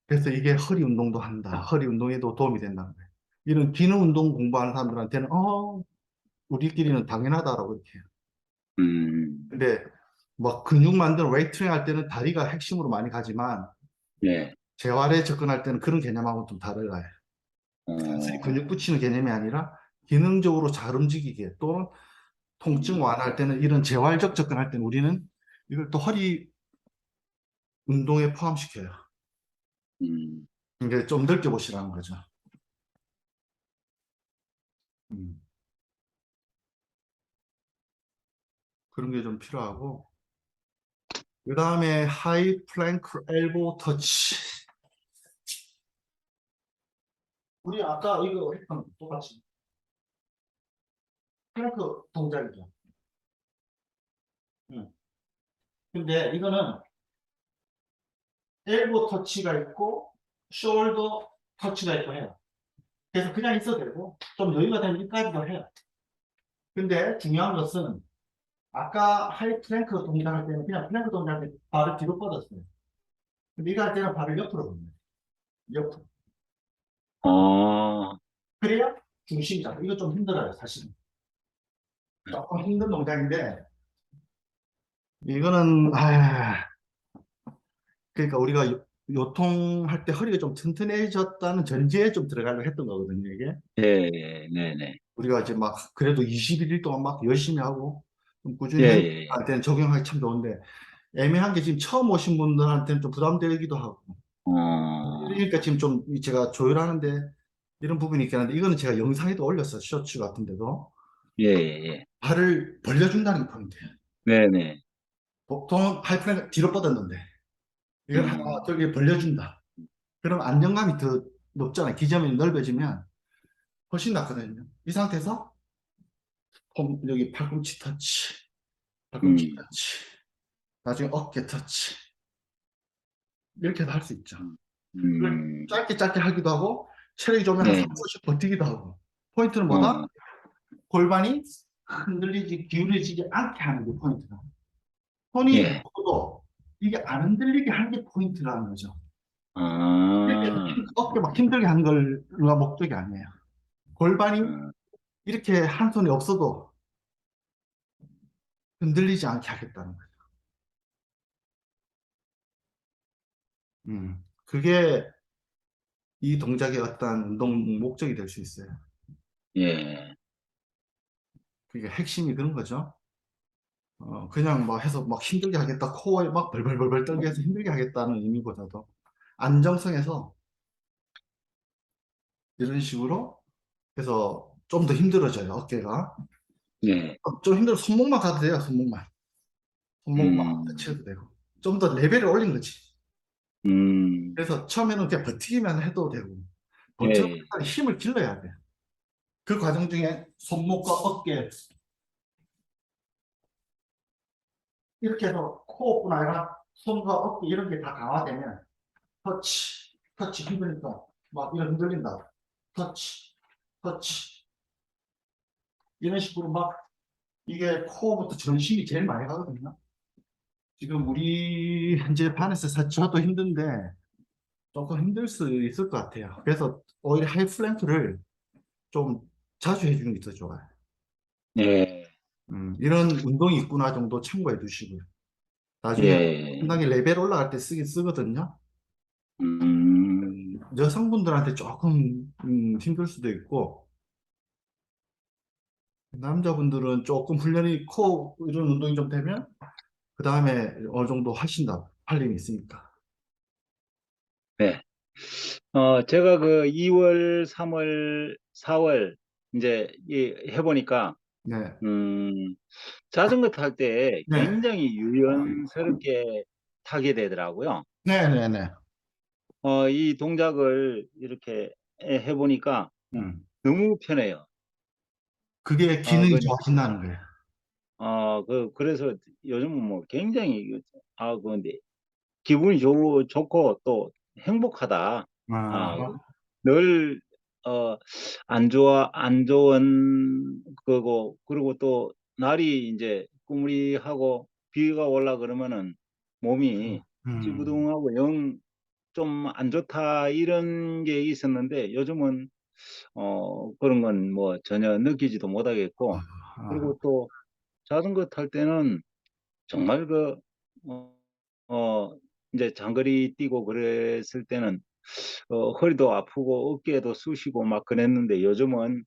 그래서 이게 허리 운동도 한다. 허리 운동에도 도움이 된다는 거예요. 이런 기능 운동 공부하는 사람들한테는 우리끼리는 당연하다라고 이렇게 해요. 근데 막 근육 만드는 웨이트 트레이닝 할 때는 다리가 핵심으로 많이 가지만 예. 재활에 접근할 때는 그런 개념하고 좀 달라요. 단순히 근육 붙이는 개념이 아니라 기능적으로 잘 움직이게 또는 통증 완화할 때는 이런 재활적 접근할 때는 우리는 이걸 또 허리 운동에 포함시켜요. 이게 좀 넓게 보시라는 거죠. 음. 그런 게 좀 필요하고 그 다음에 하이 플랭크 엘보 터치. 우리 아까 이거 했던 똑같이 플랭크 동작이죠. 근데 이거는 엘보 터치가 있고 숄더 터치가 있고 해요. 그래서 그냥 있어도 되고 좀 여유가 되면 이까지도 해요. 근데 중요한 것은 아까 하이 플랭크 동작할 때는 그냥 플랭크 동작할 때 발을 뒤로 뻗었어요. 근데 이거 할 때는 발을 옆으로 뻗는 옆으로. 그래야 중심이 잡혀. 이거 좀 힘들어요, 사실은. 조금 힘든 동작인데 이거는 그러니까 우리가 요통할 때 허리가 좀 튼튼해졌다는 전제에 좀 들어가려고 했던 거거든요, 이게. 예. 네네. 우리가 이제 막 그래도 21일 동안 막 열심히 하고 좀 꾸준히 예. 할 때는 적용하기 참 좋은데 애매한 게 지금 처음 오신 분들한테는 좀 부담되기도 하고 그러니까 지금 좀 제가 조율하는데 이런 부분이 있긴 한데 이거는 제가 영상에도 올렸어요. 쇼츠 같은 데도 예. 발을 벌려준다는 게 포인트예요. 네네. 보통 하이플랭크 뒤로 뻗었는데 이걸 하나 저기 벌려준다. 그럼 안정감이 더 높잖아요. 기점이 넓어지면 훨씬 낫거든요. 이 상태에서 여기 팔꿈치 터치, 팔꿈치 터치, 나중에 어깨 터치 이렇게도 할 수 있죠. 그걸 짧게 하기도 하고 체력이 좋으면 한 네. 3초씩 버티기도 하고 포인트는 뭐다? 골반이 흔들리지 기울어지지 않게 하는 게 포인트다. 손이 예. 뻗어도 이게 안 흔들리게 하는 게 포인트라는 거죠. 이렇게 아, 어깨 막 힘들게 하는 걸가 목적이 아니에요. 골반이 아, 이렇게 한 손이 없어도 흔들리지 않게 하겠다는 거예요. 그게 이 동작의 어떤 운동 목적이 될 수 있어요. 예, 그게 핵심이 그런 거죠. 그냥 막 해서 막 힘들게 하겠다, 코어에 막 벌벌벌벌 떨게 해서 힘들게 하겠다는 의미보다도 안정성에서 이런 식으로 해서 좀 더 힘들어져요, 어깨가. 예, 좀 힘들어, 손목만 가도 돼요, 손목만. 손목만 음, 터치해도 되고. 좀 더 레벨을 올린 거지. 음, 그래서 처음에는 그냥 버티기만 해도 되고, 버티는 예, 힘을 길러야 돼. 그 과정 중에 손목과 어깨, 이렇게 해서 코어뿐 아니라 손과 어깨 이런 게 다 강화되면 터치 힘드니까 막 이런 흔들린다. 터치, 터치. 이런 식으로 막 이게 코어부터 전신이 제일 많이 가거든요. 지금 우리 현재 반에서 저도 힘든데 조금 힘들 수 있을 것 같아요. 그래서 오히려 하이플랭크를 좀 자주 해주는 게 더 좋아요. 예, 이런 운동이 있구나 정도 참고해 두시고요. 나중에 예, 상당히 레벨 올라갈 때 쓰거든요. 여성분들한테 조금 힘들 수도 있고 남자분들은 조금 훈련이 이런 운동이 좀 되면 그 다음에 어느 정도 하신다 할림이 있으니까. 네. 제가 그 2월, 3월, 4월 이제 해보니까, 네, 음, 자전거 탈 때 네, 굉장히 유연스럽게 타게 되더라고요. 네, 네, 네. 이 동작을 이렇게 해보니까 음. 너무 편해요. 그게 어, 기능이 그, 좋아진다는 거예요. 그래서 요즘은 뭐 굉장히, 근데 기분이 좋고 또 행복하다. 아, 아, 늘, 어, 안 좋은 거고, 그리고 또 날이 이제 꾸무리하고 비가 올라 그러면은 몸이 음, 찌부둥하고 영 좀 안 좋다 이런 게 있었는데 요즘은 그런 건 뭐 전혀 느끼지도 못하겠고, 아, 그리고 또 자전거 탈 때는 정말 어, 어, 이제 장거리 뛰고 그랬을 때는 허리도 아프고 어깨도 쑤시고 막 그랬는데 요즘은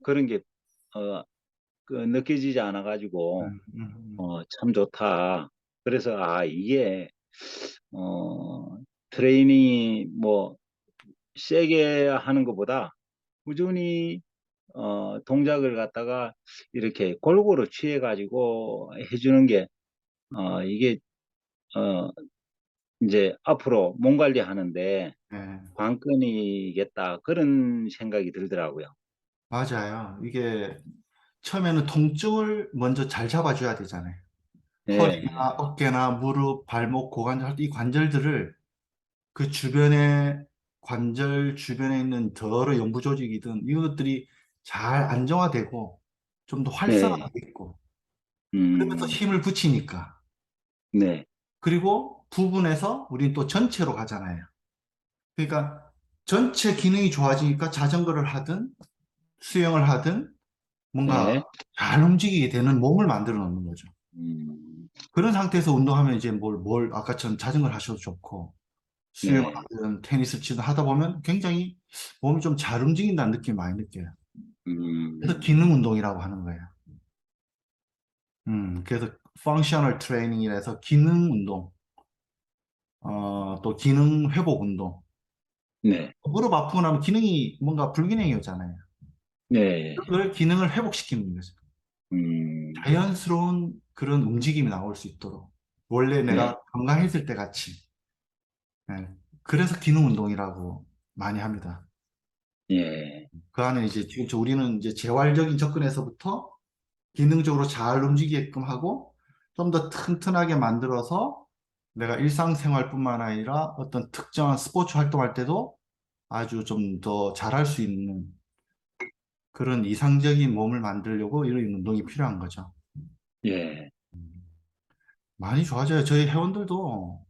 그런 게 어, 느껴지지 않아가지고 음, 음, 참 좋다. 그래서 이게 어, 트레이닝이 뭐 세게 하는 것보다 꾸준히 동작을 갖다가 이렇게 골고루 취해가지고 해주는 게 이게 어, 이제 앞으로 몸 관리하는데 네, 관건이겠다 그런 생각이 들더라고요. 맞아요. 이게 처음에는 통증을 먼저 잘 잡아줘야 되잖아요. 예, 허리나 어깨나 무릎, 발목, 고관절 할 때 이 관절들을 그 주변에 관절 주변에 있는 여러 연부 조직이든 이것들이 잘 안정화되고 좀 더 네, 활성화되어 있고 그러면서 음, 힘을 붙이니까 네, 그리고 부분에서 우리는 또 전체로 가잖아요. 그러니까 전체 기능이 좋아지니까 자전거를 하든 수영을 하든 뭔가 네, 잘 움직이게 되는 몸을 만들어 놓는 거죠. 음, 그런 상태에서 운동하면 이제 아까처럼 자전거를 하셔도 좋고 수영을 네, 하든 테니스 치든 하다 보면 굉장히 몸이 좀 잘 움직인다는 느낌 많이 느껴요. 그래서 음, 기능 운동이라고 하는 거예요. 그래서 펑셔널 트레이닝이라서 기능 운동, 또 기능 회복 운동. 네, 무릎 아프고 나면 기능이 뭔가 불균형이 오잖아요. 네, 그걸 기능을 회복시키는 거죠. 음, 자연스러운 그런 움직임이 나올 수 있도록. 원래 네, 내가 건강했을 때 같이. 네. 그래서 기능 운동이라고 많이 합니다. 예, 그 안에 이제 지금 우리는 이제 재활적인 접근에서부터 기능적으로 잘 움직이게끔 하고 좀 더 튼튼하게 만들어서 내가 일상생활뿐만 아니라 어떤 특정한 스포츠 활동할 때도 아주 좀 더 잘할 수 있는 그런 이상적인 몸을 만들려고 이런 운동이 필요한 거죠. 예, 많이 좋아져요. 저희 회원들도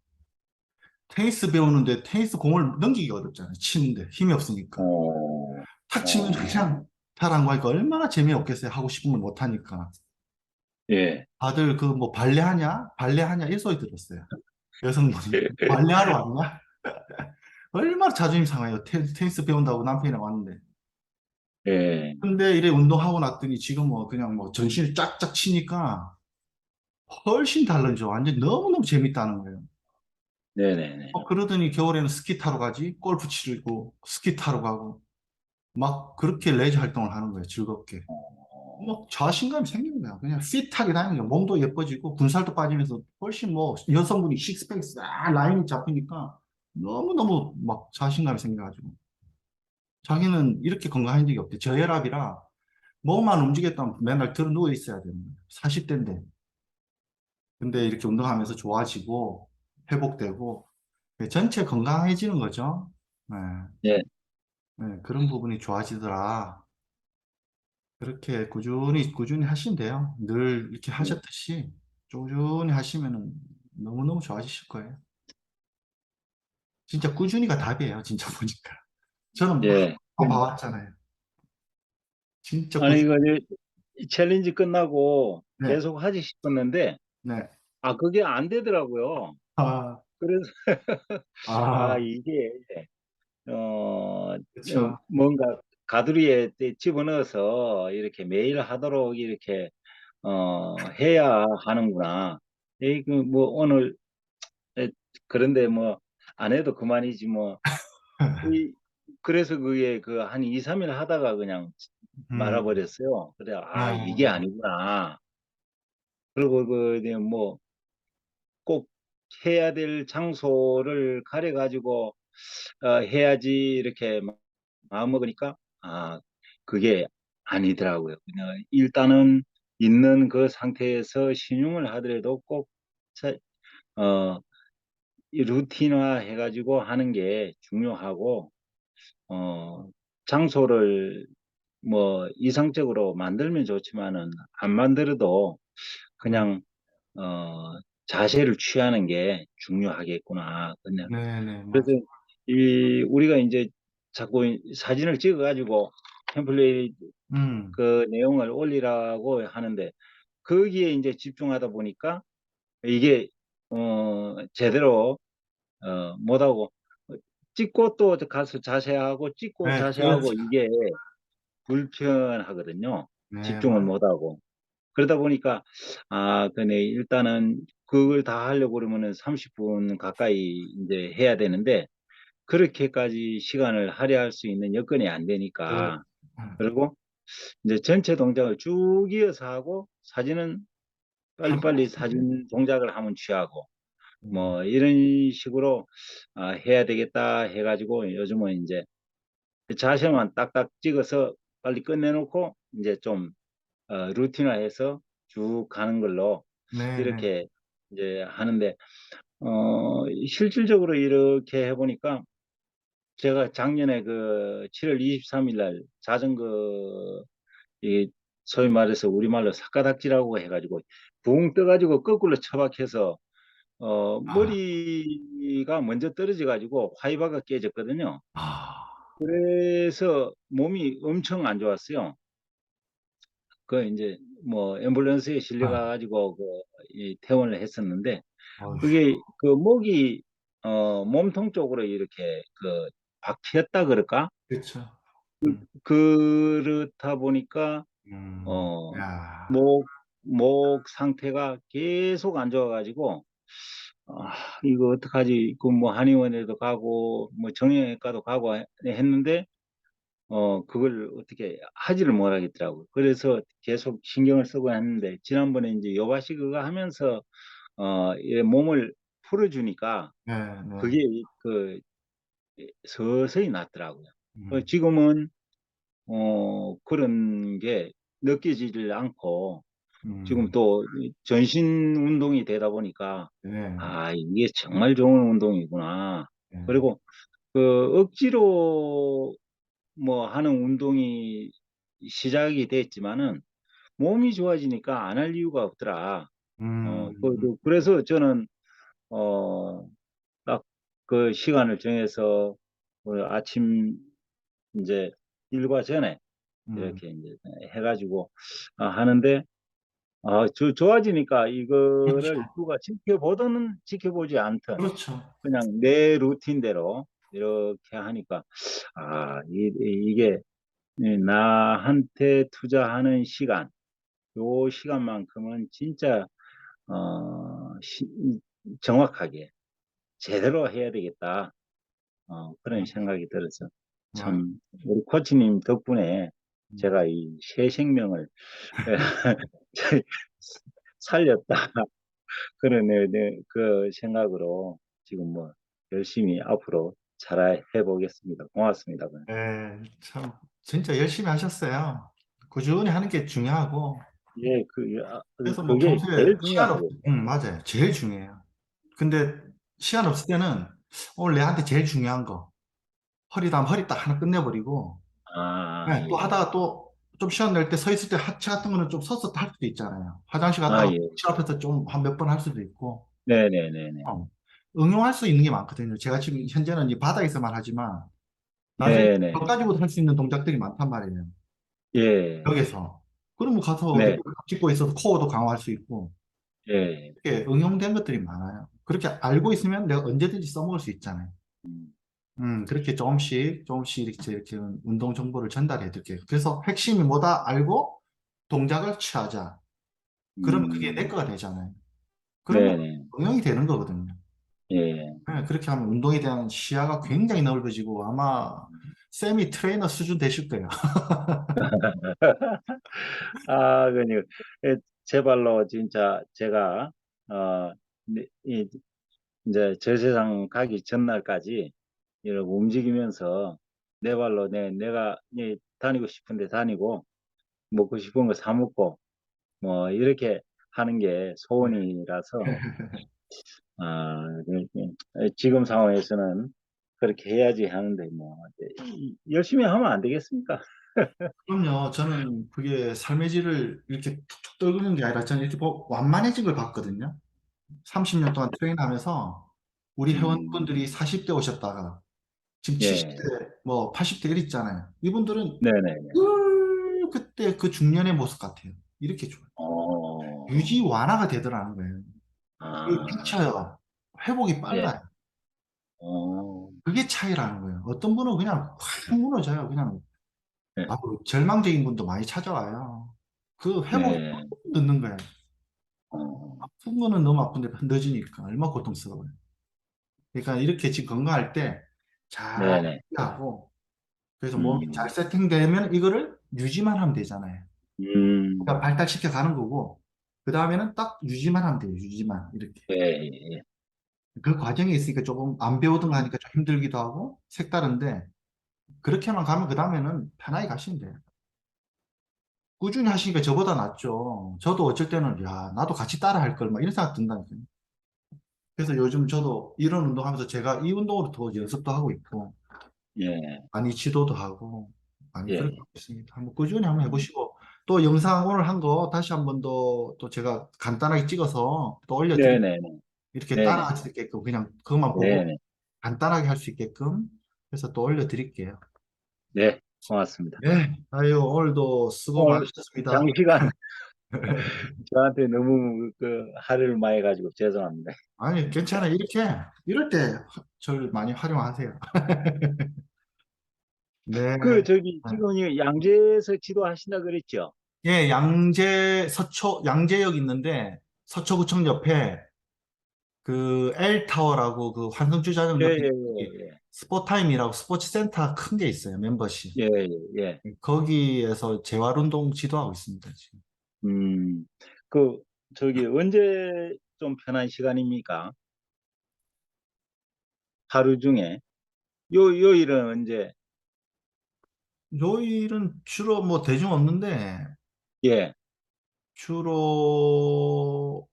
테니스 배우는데 테니스 공을 넘기기 어렵잖아요. 치는데 힘이 없으니까. 어, 탁 치면 어, 그냥 잘 안 가니까 얼마나 재미없겠어요. 하고 싶은 걸 못 하니까. 예, 다들 그 뭐 발레 하냐? 발레 하냐? 이 소리 들었어요. 여성분이 발레하러 왔냐? 얼마나 자존심 상해요. 테니스 배운다고 남편이랑 왔는데. 예, 근데 이래 운동하고 났더니 지금 뭐 그냥 뭐 전신을 쫙쫙 치니까 훨씬 다르죠. 완전 너무너무 재밌다는 거예요. 네네네. 그러더니 겨울에는 스키 타러 가지, 골프 치고, 스키 타러 가고, 막 그렇게 레저 활동을 하는 거예요. 즐겁게. 뭐 자신감이 생기는 거야. 그냥 핏하게 다니는 거야. 몸도 예뻐지고, 군살도 빠지면서 훨씬 뭐 여성분이 식스팩 싹 라인이 잡히니까 너무너무 막 자신감이 생겨가지고. 자기는 이렇게 건강한 적이 없대. 저혈압이라 몸만 움직였다면 맨날 들어 누워 있어야 되는 거예요. 40대인데. 근데 이렇게 운동하면서 좋아지고, 회복되고, 전체 건강해지는 거죠. 네. 예, 네, 그런 부분이 좋아지더라. 그렇게 꾸준히 하신대요. 늘 이렇게 예, 하셨듯이 꾸준히 하시면은 너무너무 좋아지실 거예요. 진짜 꾸준히가 답이에요. 진짜 보니까. 저는 막 예. 봐왔잖아요. 진짜 아니, 꾸준히. 이거 이 챌린지 끝나고 네, 계속 하지 싶었는데, 네. 그게 안 되더라고요. 아, 그래서, 아, 이게, 그쵸. 뭔가 가두리에 집어넣어서 이렇게 매일 하도록 이렇게, 해야 하는구나. 뭐, 오늘, 에, 그런데 뭐, 안 해도 그만이지 뭐. 이, 그래서 그게 그 한 2, 3일 하다가 그냥 음, 말아버렸어요. 그래, 이게 어, 아니구나. 그리고 이제 뭐, 꼭 해야 될 장소를 가려가지고, 해야지 이렇게 마음 먹으니까, 그게 아니더라고요. 그냥 일단은 있는 그 상태에서 신용을 하더라도 꼭, 차- 어, 이 루틴화 해가지고 하는 게 중요하고, 어, 장소를 뭐 이상적으로 만들면 좋지만은 안 만들어도 음, 그냥 자세를 취하는 게 중요하겠구나. 그냥 네네, 그래서 맞아. 우리가 이제 자꾸 사진을 찍어가지고 템플릿 음, 그 내용을 올리라고 하는데 거기에 이제 집중하다 보니까 이게 제대로 못하고 찍고 또 가서 자세하고 찍고 네, 자세하고 그렇죠. 이게 불편하거든요. 네, 집중을 맞아. 못하고. 그러다 보니까, 그네, 일단은 그걸 다 하려고 그러면은 30분 가까이 이제 해야 되는데, 그렇게까지 시간을 할애할 수 있는 여건이 안 그, 되니까, 그리고 이제 전체 동작을 쭉 이어서 하고, 사진은 한 번에. 빨리빨리 사진 동작을 하면 취하고, 음, 뭐, 이런 식으로 해야 되겠다 해가지고, 요즘은 이제 자세만 딱딱 찍어서 빨리 끝내놓고, 이제 좀 루틴화해서 쭉 가는 걸로 네네. 이렇게 이제 하는데 실질적으로 이렇게 해보니까 제가 작년에 그 7월 23일 날 자전거 이 소위 말해서 우리말로 사카닥지라고 해가지고 붕 떠가지고 거꾸로 처박혀서 아, 머리가 먼저 떨어져가지고 화이바가 깨졌거든요. 아, 그래서 몸이 엄청 안 좋았어요. 그 이제 뭐 앰뷸런스에 아, 실려가지고 이 퇴원을 했었는데 어휴, 그게 그 목이 몸통 쪽으로 이렇게 박혔다 그럴까? 그쵸. 그렇다 보니까 음, 어 야, 목 상태가 계속 안 좋아가지고 이거 어떡하지? 그 뭐 한의원에도 가고 뭐 정형외과도 가고 했는데 그걸 어떻게 하지를 못하겠더라고요. 그래서 계속 신경을 쓰고 했는데, 지난번에 이제 요바시 그거 하면서, 이 몸을 풀어주니까, 네, 네. 그게 서서히 낫더라고요. 음, 지금은, 그런 게 느껴지질 않고, 지금 음, 또 전신 운동이 되다 보니까, 네, 이게 정말 좋은 운동이구나. 네. 그리고 억지로 뭐 하는 운동이 시작이 됐지만은 몸이 좋아지니까 안 할 이유가 없더라. 그래서 저는 딱 그 시간을 정해서 아침 이제 일과 전에 음. 이렇게 이제 해가지고 하는데 좋아지니까 이거를 그렇죠. 누가 지켜보든 지켜보지 않든 그렇죠. 그냥 내 루틴대로 이렇게 하니까 이게 나한테 투자하는 시간, 요 시간만큼은 진짜 정확하게 제대로 해야 되겠다. 그런 생각이 들어서 맞- 참 우리 코치님 덕분에 제가 이 새 생명을 살렸다. 그런 그 생각으로 지금 뭐 열심히 앞으로 잘 해보겠습니다. 고맙습니다. 참 진짜 열심히 하셨어요. 꾸준히 하는 게 중요하고 예, 그래서 뭐 그게 평소에 제일 시간 중요한 없, 거예요. 맞아요. 제일 중요해요. 근데 시간 없을 때는 오늘 내한테 제일 중요한 거 허리담 허리 딱 하나 끝내버리고 네, 또 예. 하다가 또 좀 시간 낼 때 서 있을 때 하체 같은 거는 좀 서서 할 수도 있잖아요. 화장실 갔다가 예. 실 앞에서 좀 한 몇 번 할 수도 있고 네네네네. 어, 응용할 수 있는 게 많거든요. 제가 지금 현재는 이 바닥에서만 하지만 나중에 네네. 벽 가지고도 할 수 있는 동작들이 많단 말이에요. 예. 벽에서. 그러면 가서 네. 내가 짚고 있어서 코어도 강화할 수 있고 예. 이렇게 응용된 것들이 많아요. 그렇게 알고 있으면 내가 언제든지 써먹을 수 있잖아요. 음, 그렇게 조금씩 조금씩 이렇게 운동 정보를 전달해 드릴게요. 그래서 핵심이 뭐다 알고 동작을 취하자. 그러면 그게 내 음, 거가 되잖아요. 그러면 네네. 응용이 되는 거거든요. 예. 네, 그렇게 하면 운동에 대한 시야가 굉장히 넓어지고 아마 세미 트레이너 수준 되실 거예요. 그러니까 제 발로 진짜 제가 어, 이제 저 세상 가기 전날까지 이렇게 움직이면서 내 발로 내가 다니고 싶은데 다니고 먹고 싶은 거 사 먹고 뭐 이렇게 하는 게 소원이라서 지금 상황에서는 그렇게 해야지 하는데 뭐 열심히 하면 안 되겠습니까? 그럼요. 저는 그게 삶의 질을 이렇게 툭툭 떨구는 게 아니라 저는 이렇게 완만해진 걸 봤거든요. 30년 동안 트레이너하면서 우리 음, 회원분들이 40대 오셨다가 지금 예, 70대, 뭐 80대 이랬잖아요 이분들은 네네. 그때 그 중년의 모습 같아요. 이렇게 좋아요. 어, 유지 완화가 되더라는 거예요. 그 아, 피쳐요. 회복이 예, 빨라요. 어, 그게 차이라는 거예요. 어떤 분은 그냥 확 무너져요. 그냥 네, 절망적인 분도 많이 찾아와요. 그 회복이 네, 늦는 거예요. 어, 아픈 거는 너무 아픈데 늦으니까 얼마나 고통스러워요. 그러니까 이렇게 지금 건강할 때 잘 네네. 하고 그래서 몸이 잘 음, 세팅되면 이거를 유지만 하면 되잖아요. 그러니까 음, 발달시켜 가는 거고 그 다음에는 딱 유지만 하면 돼요. 유지만 이렇게. 예, 예. 그 과정에 있으니까 조금 안 배우던 거 하니까 좀 힘들기도 하고 색다른데 그렇게만 가면 그 다음에는 편하게 가시면 돼요. 꾸준히 하시니까 저보다 낫죠. 저도 어쩔 때는 야 나도 같이 따라 할 걸 막 이런 생각 든다니까요. 그래서 요즘 저도 이런 운동하면서 제가 이 운동으로 더 연습도 하고 있고 예, 많이 지도도 하고 많이 그렇게 예. 하고 있습니다. 한번 꾸준히 한번 음, 해보시고 또 영상 오늘 한 거 다시 한번 더 제가 간단하게 찍어서 또 올려드릴게요. 네네네. 이렇게 네네. 따라할 수 있게끔 그냥 그것만 보고 네네. 간단하게 할 수 있게끔 해서 또 올려드릴게요. 네, 고맙습니다. 네, 아유 오늘도 수고 오늘 많으셨습니다. 장시간 저한테 너무 그 할애를 많이 해가지고 죄송합니다. 아니 괜찮아요. 이럴 때 저를 많이 활용하세요. 네. 지금 양재에서 지도하신다 그랬죠? 예, 양재역 있는데 서초구청 옆에 그 L타워라고 그 환승주차장 예, 옆에 예, 거기 예, 스포타임이라고 스포츠 센터 큰 게 있어요. 멤버십. 예, 예, 예. 예. 거기에서 재활운동 지도하고 있습니다. 지금. 음, 그, 언제 좀 편한 시간입니까? 하루 중에. 요일은 언제? 요일은 주로 뭐 대중 없는데 예, 주로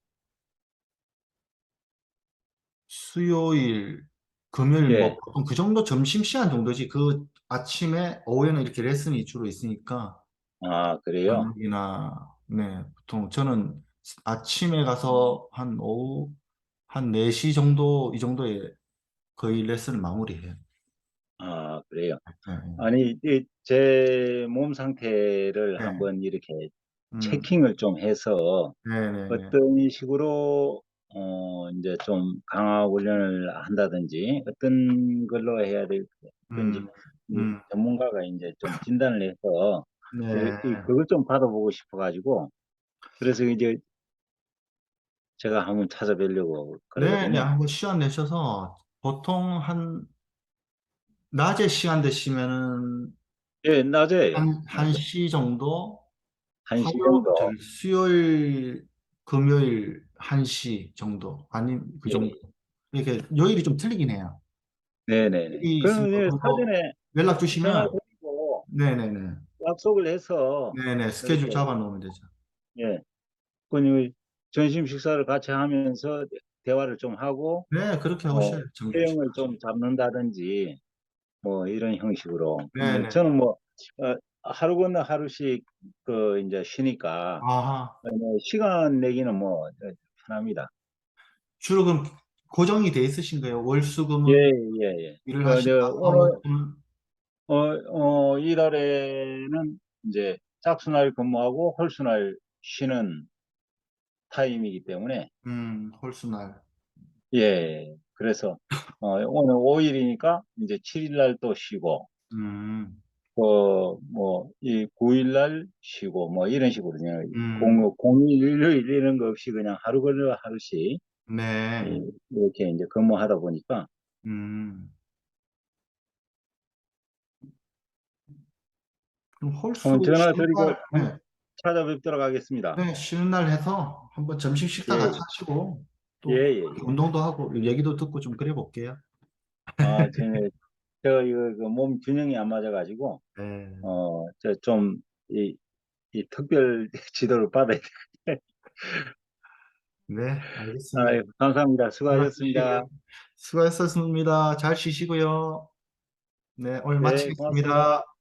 수요일, 금요일 뭐 예. 보통 그 정도 점심시간 정도지. 그 아침에 오후에는 이렇게 레슨이 주로 있으니까 그래요? 저녁이나 네 보통 저는 아침에 가서 한 오후 한 4시 정도 이 정도에 거의 레슨을 마무리해요. 아, 그래요. 네, 네. 아니, 제 몸 상태를 네. 한번 이렇게 음, 체킹을 좀 해서 네네네. 어떤 식으로 이제 좀 강화 훈련을 한다든지 어떤 걸로 해야 될지 음, 이 음, 전문가가 이제 좀 진단을 해서 네. 그걸 좀 받아보고 싶어가지고 그래서 이제 제가 한번 찾아뵈려고 네네. 그러거든요. 한번 시간 내셔서 보통 낮에 시간 되시면은 예, 낮에요. 한 낮에 1시 정도, 1시 정도. 화요일, 수요일, 금요일 1시 정도, 아니, 그 정도. 예, 이렇게 요일이 좀 틀리긴 해요. 네네네. 일이 있으면 그럼 이제 그거 사전에 연락 전화 주시면, 드리고 네네네. 약속을 해서 네네. 스케줄 이렇게 잡아 놓으면 되죠. 예, 그 점심 식사를 같이 하면서 대화를 좀 하고 네, 그렇게 뭐 하셔야 정신없이. 체형을 좀 잡는다든지 뭐 이런 형식으로. 근데 네네. 저는 뭐 하루 건너 하루씩 그 이제 쉬니까 아하. 뭐 시간 내기는 뭐 편합니다. 주로 그럼 고정이 돼 있으신 거예요? 예, 월수금은 예, 예. 일을 그, 하신다 저, 오늘, 하고, 이달에는 이제 짝수날 근무하고 홀수날 쉬는 타임이기 때문에, 홀수날. 예. 그래서, 오늘 5일이니까 이제 7일날 또 쉬고, 음, 이 9일날 쉬고, 뭐 이런 식으로 그냥 음, 공휴일, 일요일 이런 거 없이 그냥 하루 걸려 하루씩, 네. 이렇게 이제 근무하다 보니까, 음. 그럼 홀수 한번 전화 쉬는 드리고 날, 한번 네. 찾아뵙도록 하겠습니다. 네, 쉬는 날 해서 한번 점심 식사 같이 예, 하시고 예, 또 예, 예. 운동도 하고 얘기도 듣고 좀 그래 볼게요. 아, 제가 이거 그몸 균형이 안 맞아가지고, 네. 저 좀, 이 특별 지도를 받아야 돼. 네, 알겠습니다. 아, 감사합니다. 연락 주시고요. 수고하셨습니다. 수고하셨습니다. 잘 쉬시고요. 네, 오늘 네, 고맙습니다. 마치겠습니다.